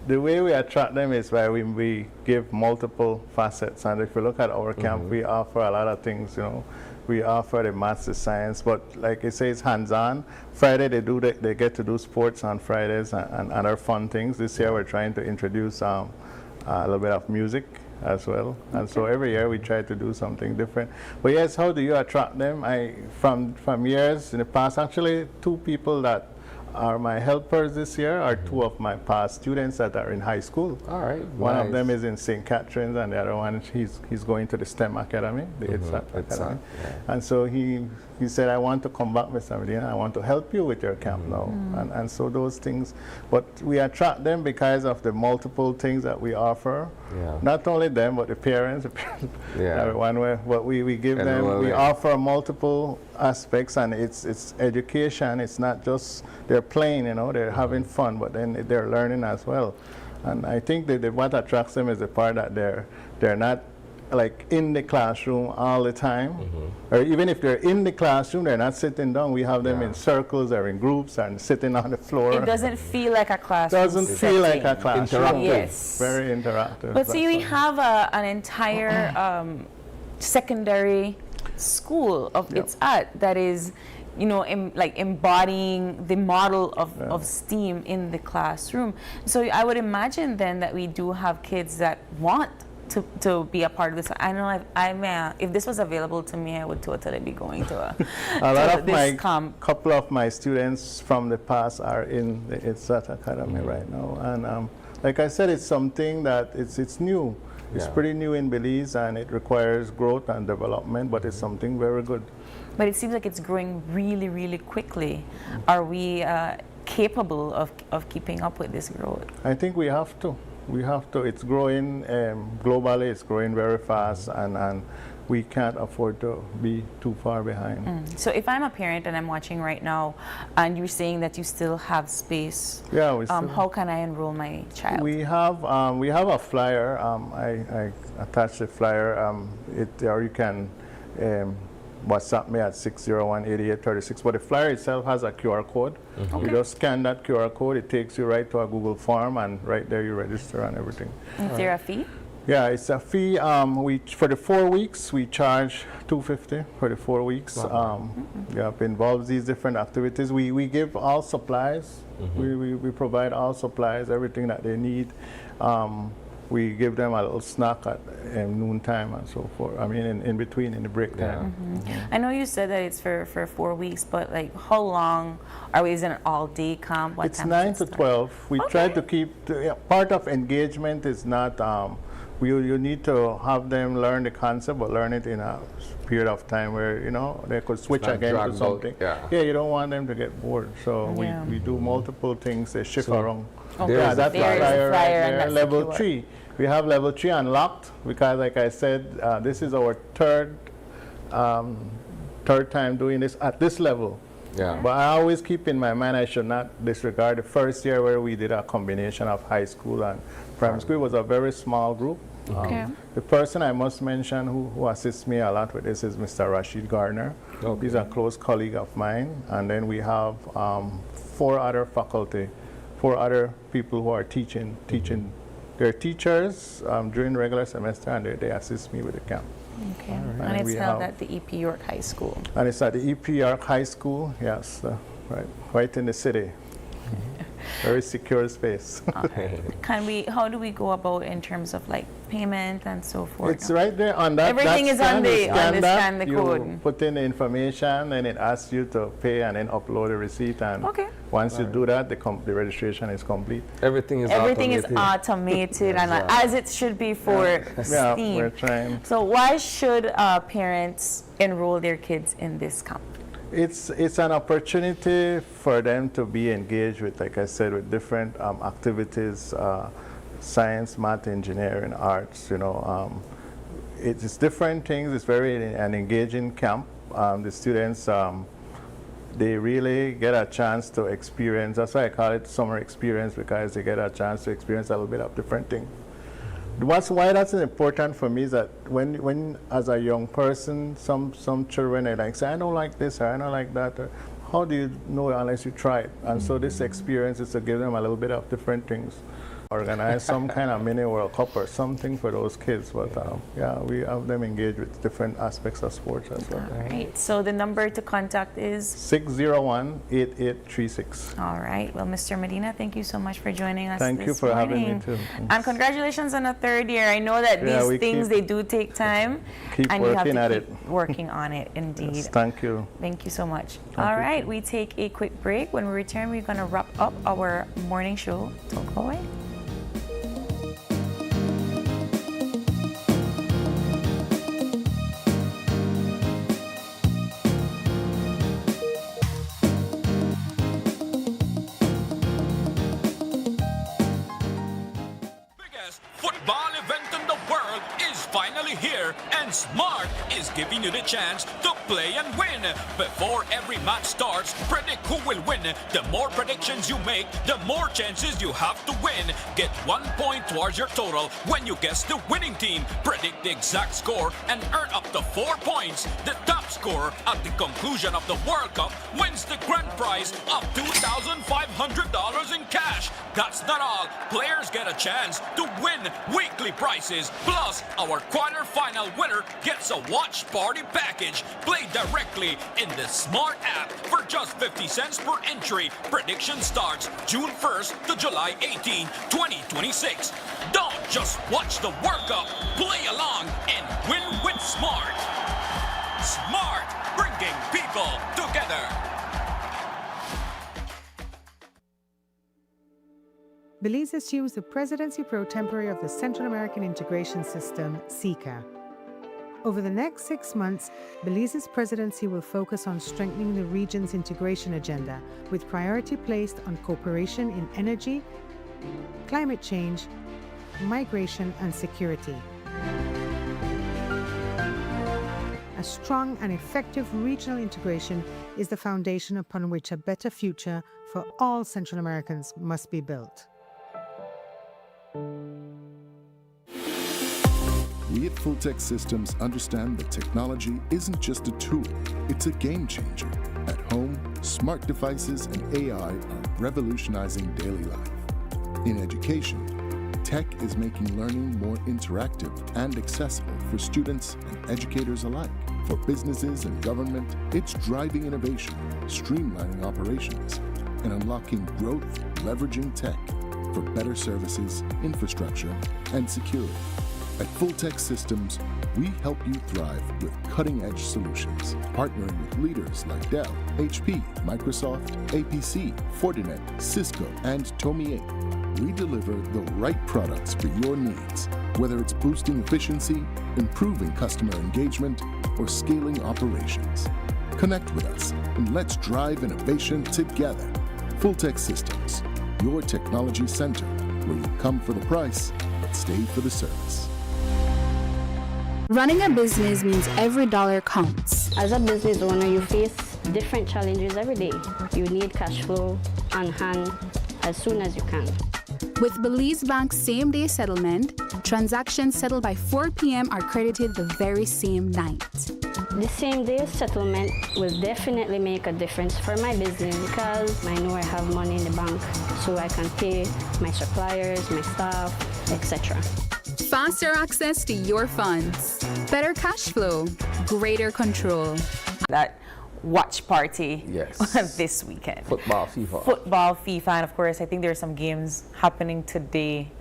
The way we attract them is by we give multiple facets. And if you look at our camp, we offer a lot of things, you know. We offer the maths, the science, but like it says, hands-on. Friday they get to do sports on Fridays and other fun things. This year we're trying to introduce a little bit of music as well. And so every year we try to do something different. But yes, how do you attract them? From years in the past, actually 2 people that are my helpers this year are 2 of my past students that are in high school. All right. One of them is in St. Catherine's, and the other one, he's going to the STEM Academy, the ITSAC Academy. And so he said, I want to come back, Mr. Medina. I want to help you with your camp now. And so those things. But we attract them because of the multiple things that we offer. Not only them, but the parents. Everyone. But we give them, we offer multiple aspects, and it's education. It's not just they're playing, you know, they're having fun, but then they're learning as well. And I think that what attracts them is the part that they're not like in the classroom all the time, or even if they're in the classroom, they're not sitting down. We have them in circles or in groups and sitting on the floor. It doesn't feel like a classroom. Doesn't feel like a classroom. Interactive. Yes. Very interactive. But see, we have an entire secondary school it's at that is, you know, like embodying the model of STEAM in the classroom. So I would imagine then that we do have kids that want to be a part of this. I know if this was available to me, I would totally be going to a lot of my couple of my students from the past are in the ITSAT Academy right now, and like I said, it's something that it's new. It's pretty new in Belize, and it requires growth and development, but it's something very good. But it seems like it's growing really, really quickly. Are we capable of keeping up with this growth? I think we have to. We have to. It's growing globally. It's growing very fast, and we can't afford to be too far behind. So if I'm a parent and I'm watching right now, and you're saying that you still have space, how can I enroll my child? We have a flyer. I attached the flyer. Or you can WhatsApp me at 601-8836. But the flyer itself has a QR code. You just scan that QR code. It takes you right to a Google form, and right there you register and everything. Is there a fee? Yeah, it's a fee. For the 4 weeks, we charge $250 for the 4 weeks. It involves these different activities. We give all supplies. We provide all supplies, everything that they need. We give them a little snack at noontime and so forth. I mean, in between, in the break time. I know you said that it's for 4 weeks, but like, how long are we? Is it an all-day camp? What it's time 9 to 12. We try to keep part of engagement is not. You need to have them learn the concept, but learn it in a period of time where they could switch again to something. You don't want them to get bored, so we do multiple things. They shift around. That's the flyer right there, level 3. We have level 3 unlocked because, like I said, this is our third time doing this at this level. But I always keep in my mind I should not disregard the first year where we did a combination of high school and primary school. It was a very small group. The person I must mention who assists me a lot with this is Mr. Rashid Gardner. He's a close colleague of mine. And then we have 4 other faculty, 4 other people who are teaching. They're teachers during regular semester, and they assist me with the camp. Okay. And it's held at the EP York High School. And it's at the EP York High School, yes, right in the city. Very secure space. How do we go about in terms of like payment and so forth? It's right there on that. Everything is on the scan the code. You put in the information, and it asks you to pay, and then upload the receipt. And once you do that, the registration is complete. Everything is automated, and as it should be for STEAM. We're trying. So why should parents enroll their kids in this camp? It's an opportunity for them to be engaged with, like I said, with different activities, science, math, engineering, arts. It's different things. It's very an engaging camp. The students, they really get a chance to experience. That's why I call it summer experience, because they get a chance to experience a little bit of different things. Why that's important for me is that when as a young person, some children are like, say, I don't like this or I don't like that. Or, how do you know unless you try it? And so this experience is to give them a little bit of different things. Organize some kind of mini World Cup or something for those kids. But we have them engaged with different aspects of sports as well. All right. So the number to contact is 601-8836. All right. Well, Mr. Medina, thank you so much for joining us. Thank you for having me too. And congratulations on a 3rd year. I know that these things they do take time, and you have to keep working on it. Indeed. Yes, thank you. Thank you so much. All right. We take a quick break. When we return, we're going to wrap up our morning show. Don't go away. Smart is giving you the chance to play and win. Before every match starts, predict who will win. The more predictions you make, the more chances you have to win. Get 1 point towards your total when you guess the winning team. Predict the exact score and earn up to 4 points. The top scorer at the conclusion of the World Cup wins the grand prize of $2,500 in cash. That's not all. Players get a chance to win weekly prizes, plus our quarterfinal final winner gets a watch party package. Play directly in the Smart app for just 50 cents per entry. Prediction starts June 1st to July 18, 2026. Don't just watch the World Cup. Play along and win with Smart. Smart, bringing people together. Belize assumes the presidency pro tempore of the Central American Integration System, CICA. Over the next 6 months, Belize's presidency will focus on strengthening the region's integration agenda, with priority placed on cooperation in energy, climate change, migration, and security. A strong and effective regional integration is the foundation upon which a better future for all Central Americans must be built. We at Fulltech Systems understand that technology isn't just a tool, it's a game changer. At home, smart devices and AI are revolutionizing daily life. In education, tech is making learning more interactive and accessible for students and educators alike. For businesses and government, it's driving innovation, streamlining operations, and unlocking growth, leveraging tech for better services, infrastructure, and security. At Fulltech Systems, we help you thrive with cutting-edge solutions, partnering with leaders like Dell, HP, Microsoft, APC, Fortinet, Cisco, and Tomy 8. We deliver the right products for your needs, whether it's boosting efficiency, improving customer engagement, or scaling operations. Connect with us and let's drive innovation together. Fulltech Systems, your technology center, where you come for the price, but stay for the service. Running a business means every dollar counts. As a business owner, you face different challenges every day. You need cash flow on hand as soon as you can. With Belize Bank's same-day settlement, transactions settled by 4 p.m. are credited the very same night. The same-day settlement will definitely make a difference for my business because I know I have money in the bank so I can pay my suppliers, my staff, etc. Faster access to your funds, better cash flow, greater control. That watch party yes. this weekend. Football, FIFA. Football, FIFA, and of course, I think there are some games happening today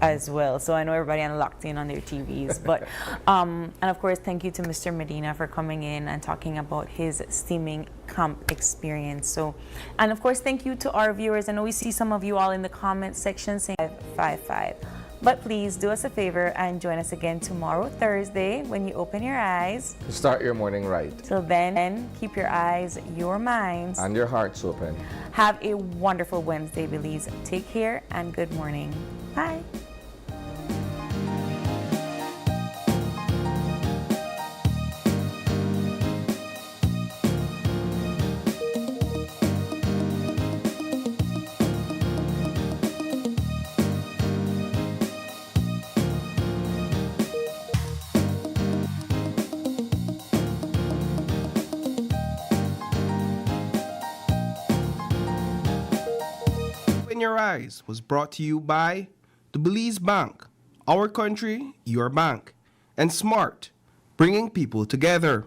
as well. So I know everybody locked in on their TVs. But and of course, thank you to Mr. Medina for coming in and talking about his steaming camp experience. So, and of course, thank you to our viewers. I know we see some of you all in the comment section saying 555. But please do us a favor and join us again tomorrow, Thursday, when you open your eyes. Start your morning right. Till then, keep your eyes, your minds, and your hearts open. Have a wonderful Wednesday, Belize. Take care and good morning. Bye. Your Eyes was brought to you by the Belize Bank, our country, your bank, and Smart, bringing people together.